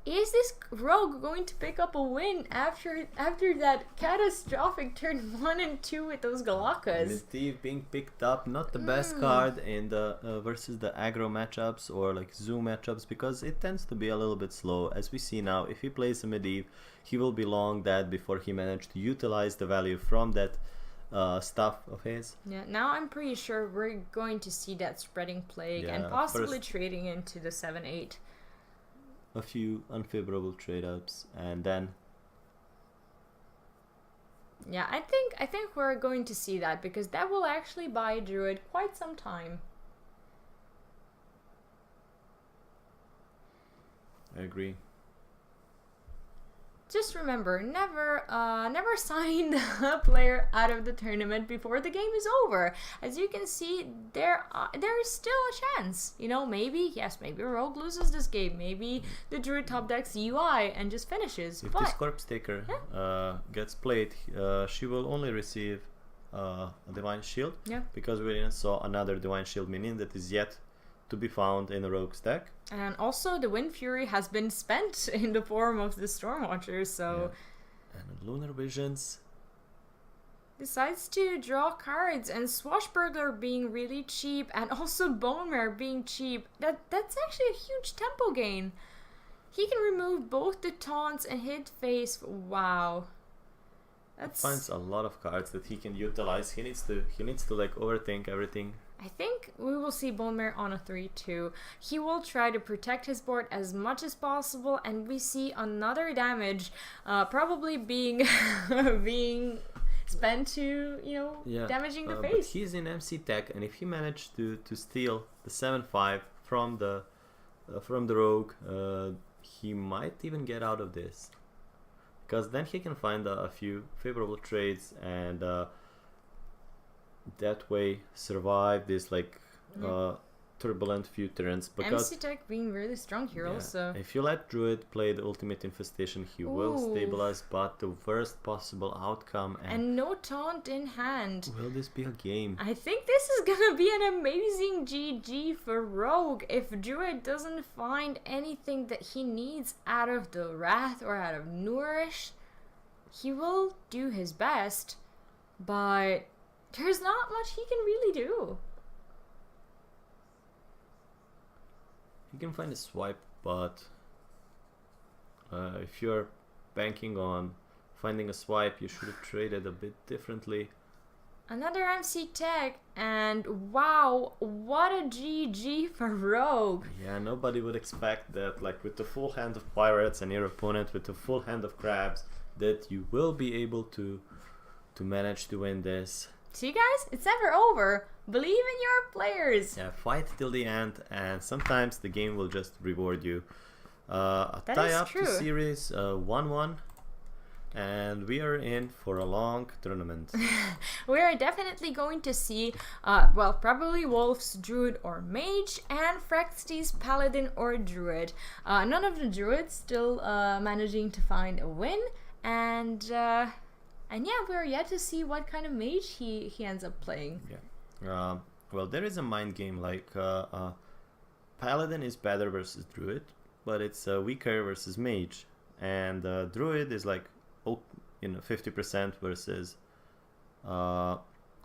is this rogue going to pick up a win after that catastrophic turn 1 and 2 with those Galakas? Steve being picked up, not the best card in the versus the aggro matchups or like zoo matchups, because it tends to be a little bit slow. As we see now, if he plays a Medivh, he will be long dead before he managed to utilize the value from that stuff of his. Yeah, now I'm pretty sure we're going to see that spreading plague and possibly trading into the 7-8. A few unfavorable trade-ups, and then yeah, I think we're going to see that, because that will actually buy Druid quite some time. I agree. Just remember, never sign a player out of the tournament before the game is over. As you can see, there is still a chance. You know, maybe Rogue loses this game. Maybe the Druid top decks UI and just finishes. If this Corpse Taker gets played, she will only receive a Divine Shield. Yeah. Because we saw another Divine Shield minion that is yet to be found in a Rogue's deck. And also the Wind Fury has been spent in the form of the Stormwatcher, so... Yeah. And Lunar Visions decides to draw cards, and Swashbuckler being really cheap, and also Bone Mare being cheap. That's actually a huge tempo gain. He can remove both the taunts and hit face. Wow. That's... finds a lot of cards that he can utilize. He needs to like overthink everything. I think we will see Bone Mare on a 3-2. He will try to protect his board as much as possible, and we see another damage probably being spent to, you know, damaging the face. But he's in MC tech, and if he managed to steal the 7-5 from the rogue, he might even get out of this, because then he can find a few favorable trades and that way survive this like turbulent few turns. Because MC Tech being really strong here also. If you let Druid play the ultimate infestation, he will stabilize, but the worst possible outcome and no taunt in hand. Will this be a game? I think this is gonna be an amazing GG for Rogue if Druid doesn't find anything that he needs out of the Wrath or out of Nourish. He will do his best, but there's not much he can really do. You can find a swipe, but if you're banking on finding a swipe, you should have traded a bit differently. Another MC Tech, and wow, what a GG for Rogue. Yeah, nobody would expect that, like with the full hand of Pirates and your opponent with the full hand of Crabs, that you will be able to manage to win this. See guys, it's never over. Believe in your players. Yeah, fight till the end, and sometimes the game will just reward you. A That tie is up true. to series 1-1, and we are in for a long tournament. We are definitely going to see, well, probably Wolves, Druid, or Mage, and Frexty's Paladin or Druid. None of the Druids still managing to find a win, and yeah, we're yet to see what kind of Mage he ends up playing. Yeah. Well, there is a mind game, like Paladin is better versus Druid, but it's weaker versus Mage, and Druid is like 50%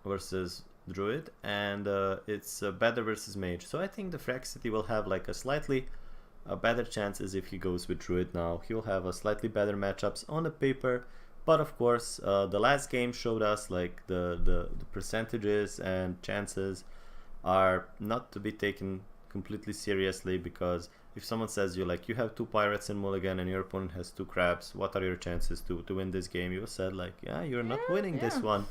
versus Druid, and it's better versus Mage. So I think the Frexity will have like a slightly better chances if he goes with Druid now. He'll have a slightly better matchups on the paper. But of course, the last game showed us like the percentages and chances are not to be taken completely seriously, because if someone says you have 2 Pirates in Mulligan and your opponent has 2 Crabs, what are your chances to win this game? You said like, yeah, you're not winning this one.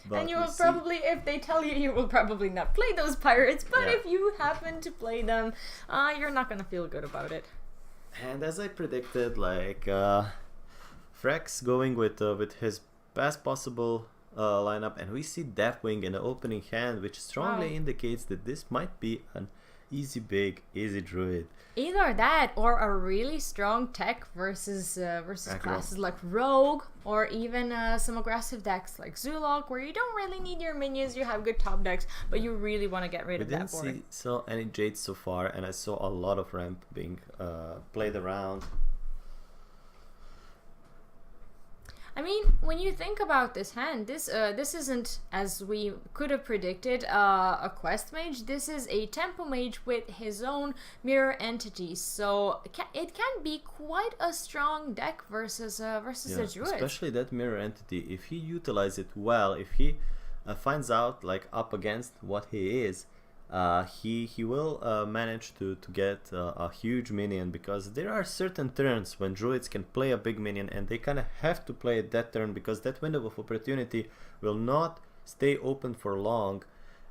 But and you will probably, if they tell you, you will probably not play those Pirates, but if you happen to play them, you're not going to feel good about it. And as I predicted, like... Frex going with his best possible lineup, and we see Deathwing in the opening hand, which strongly indicates that this might be an easy druid. Either that or a really strong tech versus classes like Rogue, or even some aggressive decks like Zulok, where you don't really need your minions, you have good top decks, but you really want to get rid of that board. We didn't see any Jades so far, and I saw a lot of ramp being played around. I mean, when you think about this hand, this isn't, as we could have predicted, a quest mage. This is a tempo mage with his own mirror entity, so it can be quite a strong deck versus the druid. Especially that mirror entity. If he utilizes it well, if he finds out like up against what he is, he will manage to get a huge minion, because there are certain turns when druids can play a big minion, and they kind of have to play it that turn, because that window of opportunity will not stay open for long.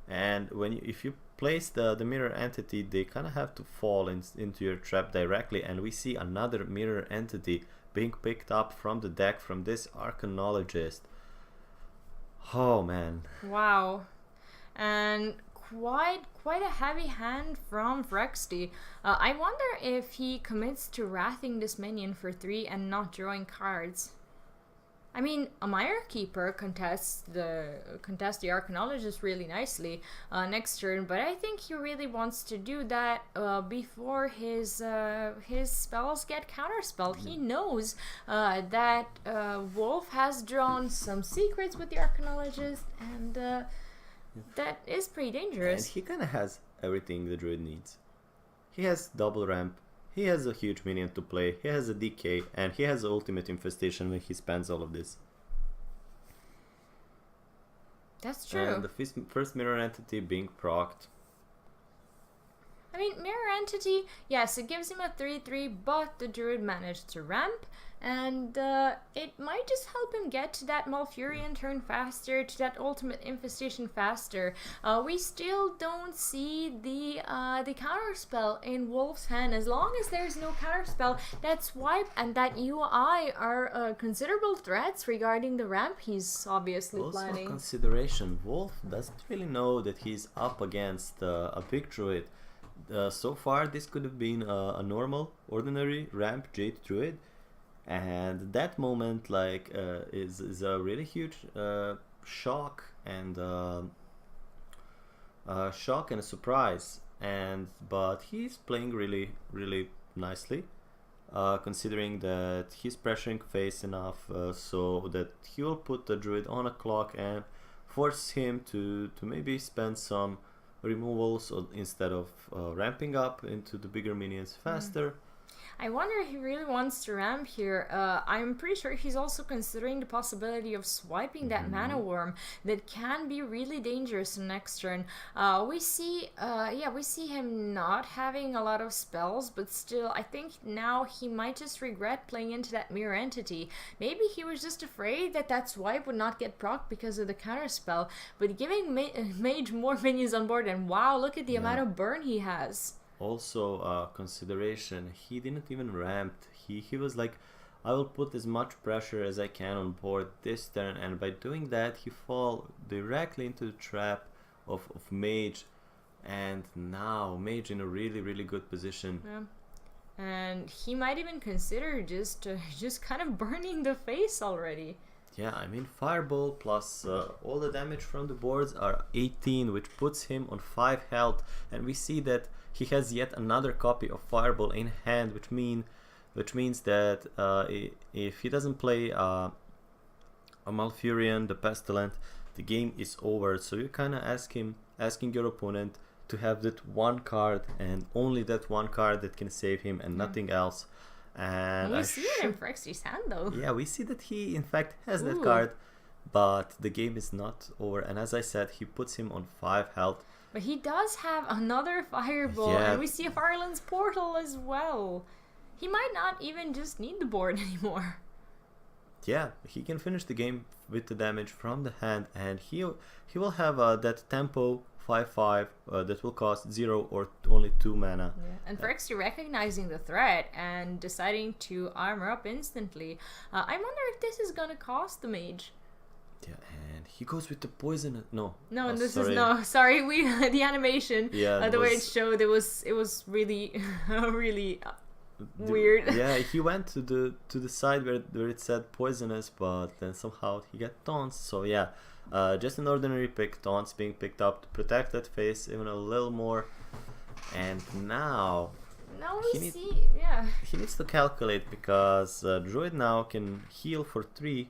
And if you place the mirror entity, they kind of have to fall into your trap directly. And we see another mirror entity being picked up from the deck from this Arcanologist. Oh man! Wow. And quite a heavy hand from Frexty. I wonder if he commits to wrathing this minion for 3 and not drawing cards. I mean, a Mire Keeper contests the Arcanologist really nicely next turn, but I think he really wants to do that before his spells get counterspelled. He knows that Wolf has drawn some secrets with the Arcanologist, and that is pretty dangerous. And he kind of has everything the druid needs. He has double ramp, he has a huge minion to play, he has a DK, and he has ultimate infestation when he spends all of this. That's true. And the first mirror entity being procced. I mean, mirror entity, yes, it gives him a 3/3, but the druid managed to ramp, and it might just help him get to that Malfurion turn faster, to that ultimate infestation faster. We still don't see the counterspell in Wolf's hand. As long as there's no counterspell, that swipe and that UI are considerable threats regarding the ramp he's obviously planning. Also consideration, Wolf doesn't really know that he's up against a big druid. So far this could have been a normal, ordinary ramp Jade Druid, and that moment is a really huge shock and a surprise. But he's playing really nicely, considering that he's pressuring face enough so that he will put the druid on a clock and force him to maybe spend some removals instead of ramping up into the bigger minions faster. I wonder if he really wants to ramp here. I'm pretty sure he's also considering the possibility of swiping that Mana Worm that can be really dangerous next turn. We see him not having a lot of spells, but still, I think now he might just regret playing into that mirror entity. Maybe he was just afraid that swipe would not get proc because of the counter spell, but giving Mage more minions on board, and wow, look at the amount of burn he has. Also, consideration, he didn't even ramp. He was like, I will put as much pressure as I can on board this turn, and by doing that he fall directly into the trap of Mage, and now Mage in a really good position. Yeah. And he might even consider just kind of burning the face already. Yeah, I mean, Fireball plus all the damage from the boards are 18, which puts him on 5 health, and we see that he has yet another copy of Fireball in hand, which means that if he doesn't play a Malfurion, the Pestilent, the game is over. So you kind of asking your opponent to have that one card, and only that one card that can save him, and nothing else. And we see it in Frexty's hand, though. Yeah, we see that he in fact has that card, but the game is not over. And as I said, he puts him on 5 health. But he does have another Fireball, and we see a Fireland's Portal as well. He might not even just need the board anymore. Yeah, he can finish the game with the damage from the hand, and he will have that tempo 5/5 that will cost 0 or only 2 mana. Yeah. And Frexty recognizing the threat and deciding to armor up instantly. I wonder if this is gonna cost the Mage. Yeah, and he goes with the poison. No. No, Oh, this sorry. is no. Sorry, we the animation. Yeah, The way it showed, it was really, really weird. Yeah, he went to the side where it said poisonous, but then somehow he got taunts. So yeah, just an ordinary pick. Taunts being picked up to protect that face even a little more. And now Now He we need- see, yeah. he needs to calculate because Druid now can heal for 3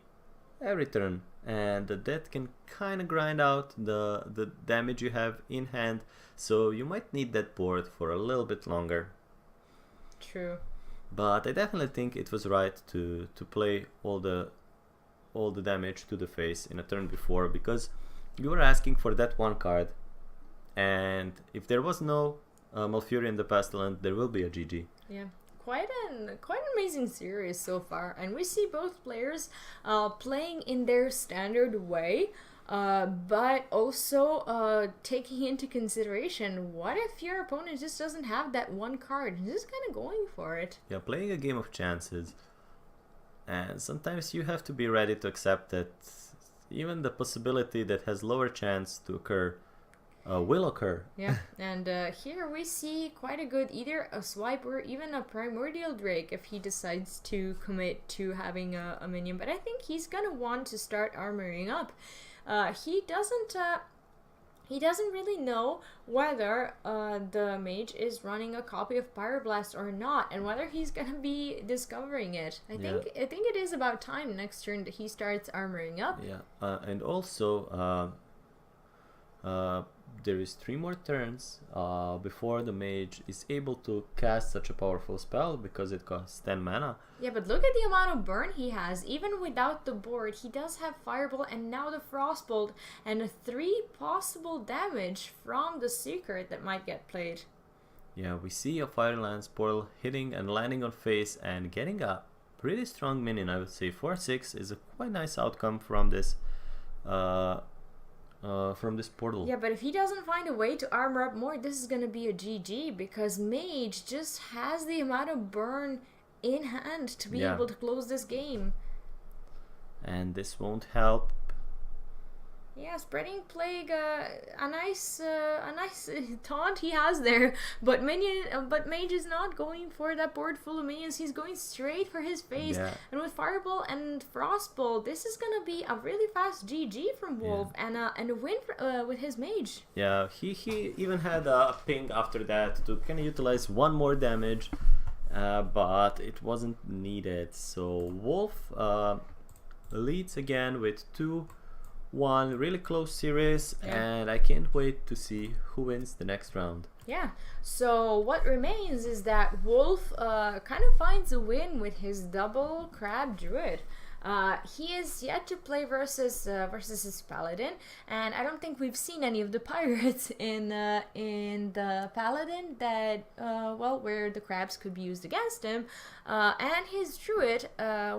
every turn, and that can kind of grind out the damage you have in hand. So you might need that board for a little bit longer. True. But I definitely think it was right to play all the damage to the face in a turn before, because you were asking for that one card, and if there was no Malfurion the Pestilent, there will be a GG. Yeah. Quite an amazing series so far, and we see both players playing in their standard way, but also taking into consideration, what if your opponent just doesn't have that one card and just kind of going for it? Yeah, playing a game of chances, and sometimes you have to be ready to accept that even the possibility that has lower chance to occur will occur. Yeah, and here we see quite a good either a swipe or even a primordial drake if he decides to commit to having a minion. But I think he's gonna want to start armoring up. He doesn't really know whether the mage is running a copy of Pyroblast or not, and whether he's gonna be discovering it. I think it is about time next turn that he starts armoring up. Yeah, and also there is 3 more turns before the mage is able to cast such a powerful spell, because it costs 10 mana. Yeah, but look at the amount of burn he has. Even without the board, he does have Fireball and now the Frostbolt, and 3 possible damage from the Secret that might get played. Yeah, we see a Firelands portal hitting and landing on face and getting a pretty strong minion, I would say. 4/6 is a quite nice outcome from this portal. Yeah, but if he doesn't find a way to armor up more, this is gonna be a GG, because Mage just has the amount of burn in hand to be able to close this game. And this won't help. Yeah, Spreading Plague, a nice taunt he has there, but Mage is not going for that board full of minions. He's going straight for his face, and with Fireball and Frostbolt, this is gonna be a really fast GG from Wolf, and a win with his Mage. Yeah, he even had a ping after that to kind of utilize 1 more damage, but it wasn't needed. So Wolf leads again with 2-1, really close series, and I can't wait to see who wins the next round. Yeah, so what remains is that Wolf kind of finds a win with his double Crab Druid. He is yet to play versus his Paladin, and I don't think we've seen any of the pirates in the Paladin that where the crabs could be used against him, and his Druid.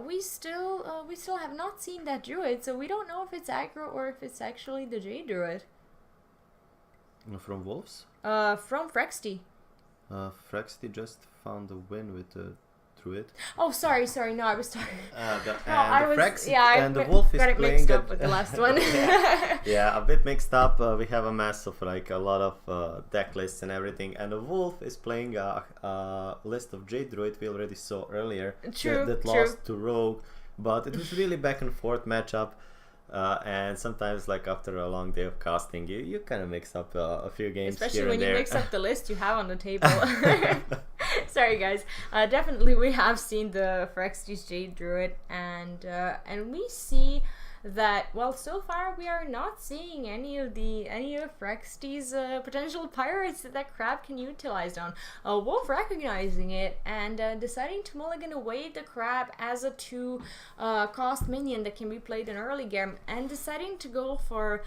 We still have not seen that Druid, so we don't know if it's aggro or if it's actually the Jade Druid. From Wolves? From Frexty. Frexty just found a win with the Druid. Oh, sorry. No, I was talking. The Wolf is got it playing mixed up with the last one. Yeah, a bit mixed up. We have a mess of like a lot of deck lists and everything, and the Wolf is playing a list of Jade Druid we already saw earlier. That lost to Rogue, but it was really back and forth matchup. And sometimes, like after a long day of casting, you kind of mix up a few games, especially here when and you there. mix up the list you have on the table. Sorry, guys. Definitely, we have seen the Frexty's Jade Druid, and we see that so far we are not seeing any of Frexty's potential pirates that Crab can utilize on. Wolf recognizing it and deciding to mulligan away the Crab as a 2 cost minion that can be played in early game, and deciding to go for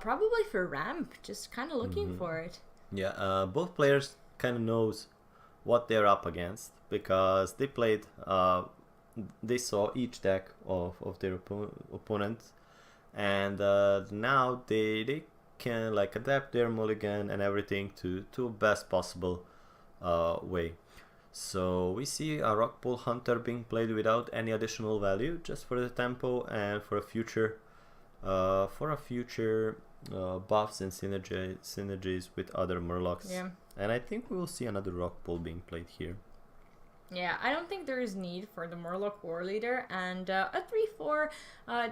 probably for ramp, just kind of looking for it. Yeah, both players kind of knows what they're up against, because they played they saw each deck of their opponent, and now they can like adapt their mulligan and everything to best possible way. So we see a Rockpool Hunter being played without any additional value, just for the tempo and for a future for a future buffs and synergies with other Murlocs. Yeah. And I think we will see another rock pool being played here. Yeah, I don't think there is need for the Murloc War Leader, and a 3-4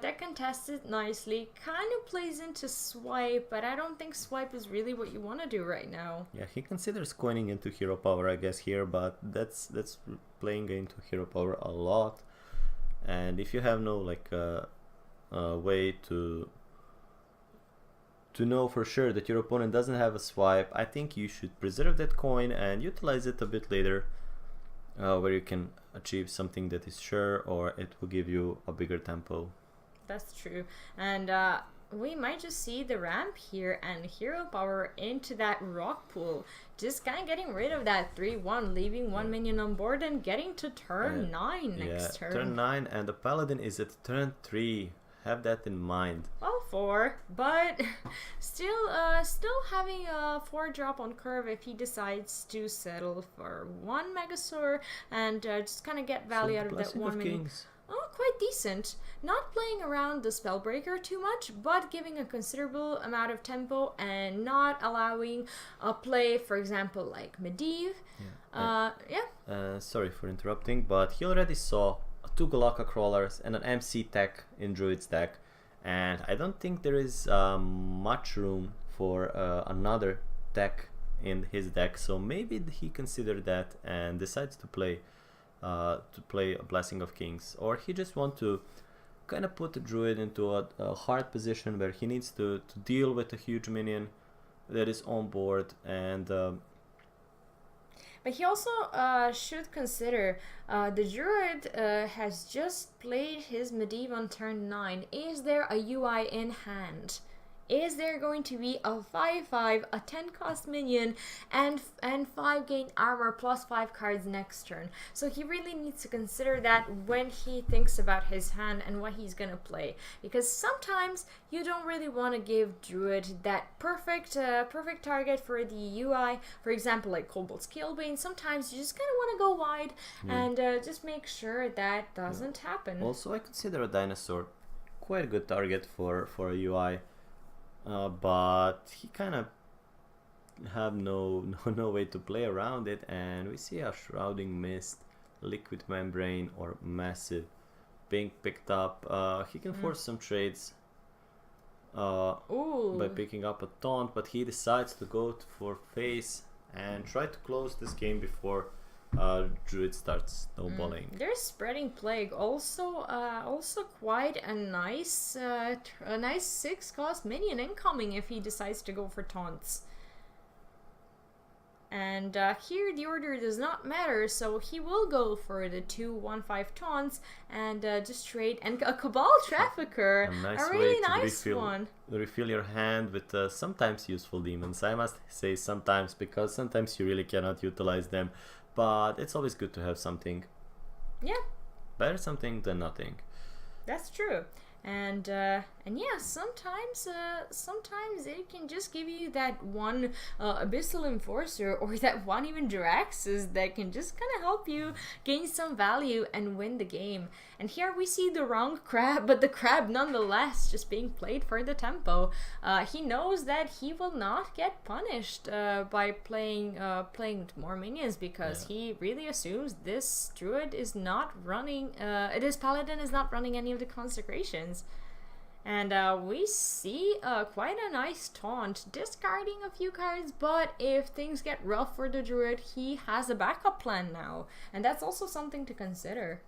that contested nicely, kind of plays into Swipe, but I don't think Swipe is really what you want to do right now. Yeah, he considers coining into Hero Power, I guess, here, but that's playing into Hero Power a lot. And if you have no like way to know for sure that your opponent doesn't have a swipe, I think you should preserve that coin and utilize it a bit later, where you can achieve something that is sure, or it will give you a bigger tempo. That's true. And we might just see the ramp here and Hero Power into that rock pool, just kind of getting rid of that 3-1, leaving one minion on board and getting to turn 9 next turn. Turn 9, and the Paladin is at turn 3. Have that in mind. Well, 4, but still having a 4-drop on curve if he decides to settle for 1 Megasaur and just kind of get value out of that 1 minion. Oh, quite decent. Not playing around the Spellbreaker too much, but giving a considerable amount of tempo and not allowing a play, for example, like Medivh. Sorry for interrupting, but he already saw 2 Galaka Crawlers and an MC tech in Druid's deck, and I don't think there is much room for another tech in his deck, so maybe he considered that and decides to play a Blessing of Kings, or he just want to kind of put the Druid into a hard position where he needs to deal with a huge minion that is on board. And but he also should consider the Druid has just played his Medivh on turn 9. Is there a UI in hand? Is there going to be a 5/5, a 10 cost minion, and 5 gain armor plus 5 cards next turn? So he really needs to consider that when he thinks about his hand and what he's gonna play. Because sometimes you don't really want to give Druid that perfect target for the UI. For example, like Cobalt Scalebane. Sometimes you just kind of want to go wide and just make sure that doesn't happen. Also, I consider a dinosaur quite a good target for a UI. But he kind of have no way to play around it, and we see a Shrouding Mist, Liquid Membrane, or Massive being picked up. He can force some trades by picking up a Taunt, but he decides to go for face and try to close this game before Druid starts snowballing. There's Spreading Plague, also quite a nice 6 cost minion incoming if he decides to go for taunts. And here the order does not matter, so he will go for the 2/1/5 taunts and just trade, and a Cabal Trafficker, a really nice one. Refill your hand with sometimes useful demons. I must say sometimes, because sometimes you really cannot utilize them. But it's always good to have something. Yeah. Better something than nothing. That's true. And yeah, sometimes it can just give you that one Abyssal Enforcer, or that one even Jiraxis that can just kind of help you gain some value and win the game. And here we see the wrong crab, but the crab nonetheless just being played for the tempo. He knows that he will not get punished by playing with more minions, because he really assumes this Druid is not running, this Paladin is not running any of the consecrations. And we see quite a nice taunt, discarding a few cards, but if things get rough for the Druid, he has a backup plan now, and that's also something to consider.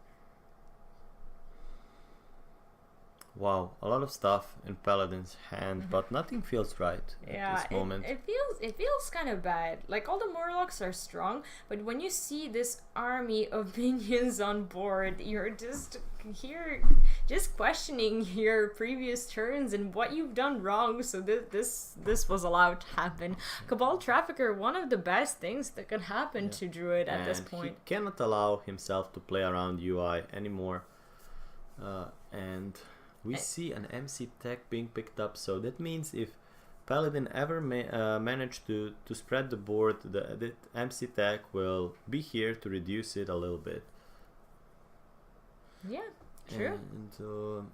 Wow, a lot of stuff in Paladin's hand, but nothing feels right at this moment. It feels kind of bad. Like, all the Murlocs are strong, but when you see this army of minions on board, you're just here just questioning your previous turns and what you've done wrong, so this was allowed to happen. Cabal Trafficker, one of the best things that could happen to Druid at this point. He cannot allow himself to play around UI anymore, and we see an MC tech being picked up, so that means if Paladin ever manage to spread the board, the MC tech will be here to reduce it a little bit. Yeah, true. And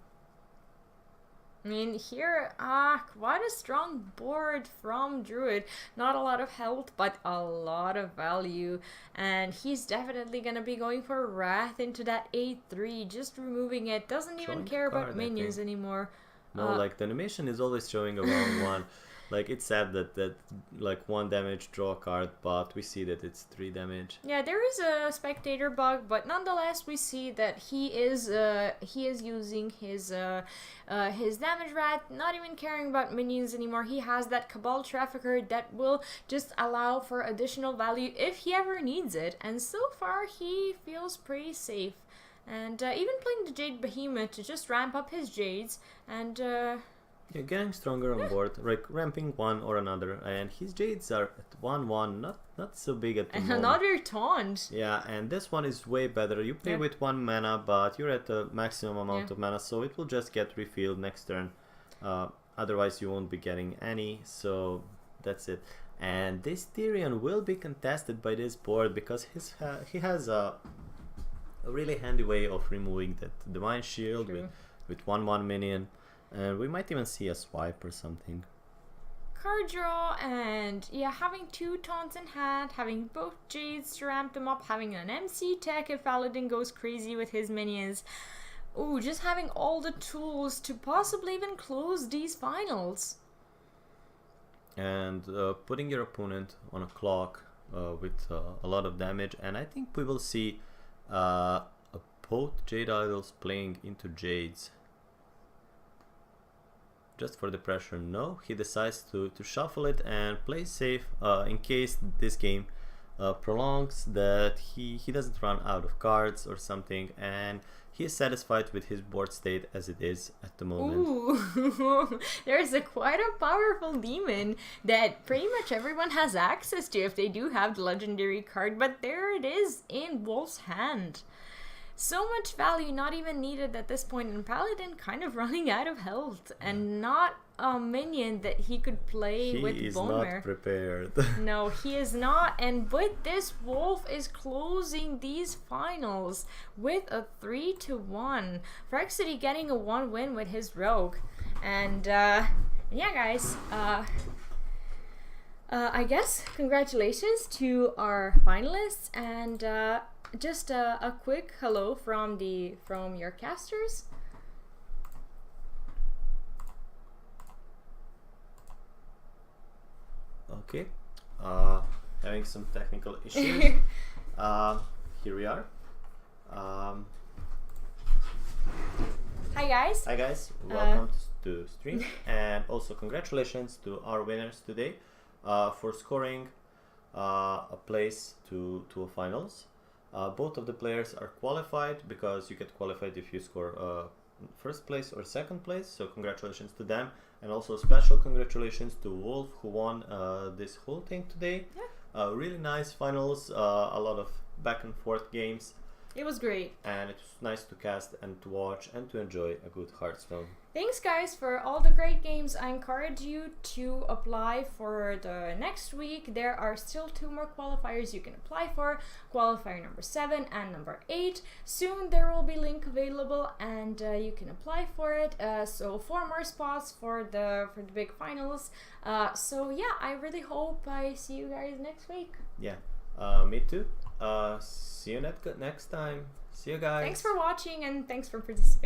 I mean, here, quite a strong board from Druid. Not a lot of health, but a lot of value. And he's definitely gonna be going for Wrath into that 8-3, just removing it. Doesn't even Showing care a card, about I minions think. anymore. No, like the animation is always showing a wrong one. Like it's sad that like 1 damage, draw a card, but we see that it's 3 damage. Yeah, there is a spectator bug, but nonetheless we see that he is using his damage rat, not even caring about minions anymore. He has that Cabal Trafficker that will just allow for additional value if he ever needs it, and so far he feels pretty safe. And even playing the Jade Behemoth to just ramp up his Jades and Yeah, getting stronger on board, like ramping one or another, and his Jades are at 1/1, not so big at the and moment. another taunt. Yeah, and this one is way better. You pay with 1 mana, but you're at the maximum amount of mana, so it will just get refilled next turn. Otherwise, you won't be getting any, so that's it. And this Tyrion will be contested by this board because he has a really handy way of removing that Divine Shield with 1/1 minion. And we might even see a swipe or something. Card draw, and yeah, having 2 taunts in hand, having both Jades to ramp them up, having an MC tech if Paladin goes crazy with his minions. Ooh, just having all the tools to possibly even close these finals. And putting your opponent on a clock with a lot of damage. And I think we will see both Jade Idols playing into Jades. Just for the pressure. No, he decides to shuffle it and play safe in case this game prolongs, that he doesn't run out of cards or something, and he is satisfied with his board state as it is at the moment. Ooh, there's quite a powerful demon that pretty much everyone has access to if they do have the legendary card, but there it is in Wolf's hand. So much value not even needed at this point, and Paladin kind of running out of health, and not a minion that he could play with He is Bonemer. not prepared. No, he is not, and with this, Wolf is closing these finals with a 3-1. Frexity getting a 1 win with his Rogue. And yeah guys, I guess congratulations to our finalists, and just a quick hello from your casters. Okay, having some technical issues. Here we are. Hi guys. Hi guys, welcome to stream, and also congratulations to our winners today for scoring a place to a finals. Both of the players are qualified because you get qualified if you score first place or second place, so congratulations to them, and also special congratulations to Wolf, who won this whole thing today. Really nice finals, a lot of back and forth games. It was great. And it was nice to cast and to watch and to enjoy a good Hearthstone. Thanks guys for all the great games. I encourage you to apply for the next week. There are still 2 more qualifiers you can apply for. Qualifier number 7 and number 8. Soon there will be link available, and you can apply for it. So 4 more spots for the big finals. So yeah, I really hope I see you guys next week. Yeah, me too. See you next time. See you guys. Thanks for watching, and thanks for participating.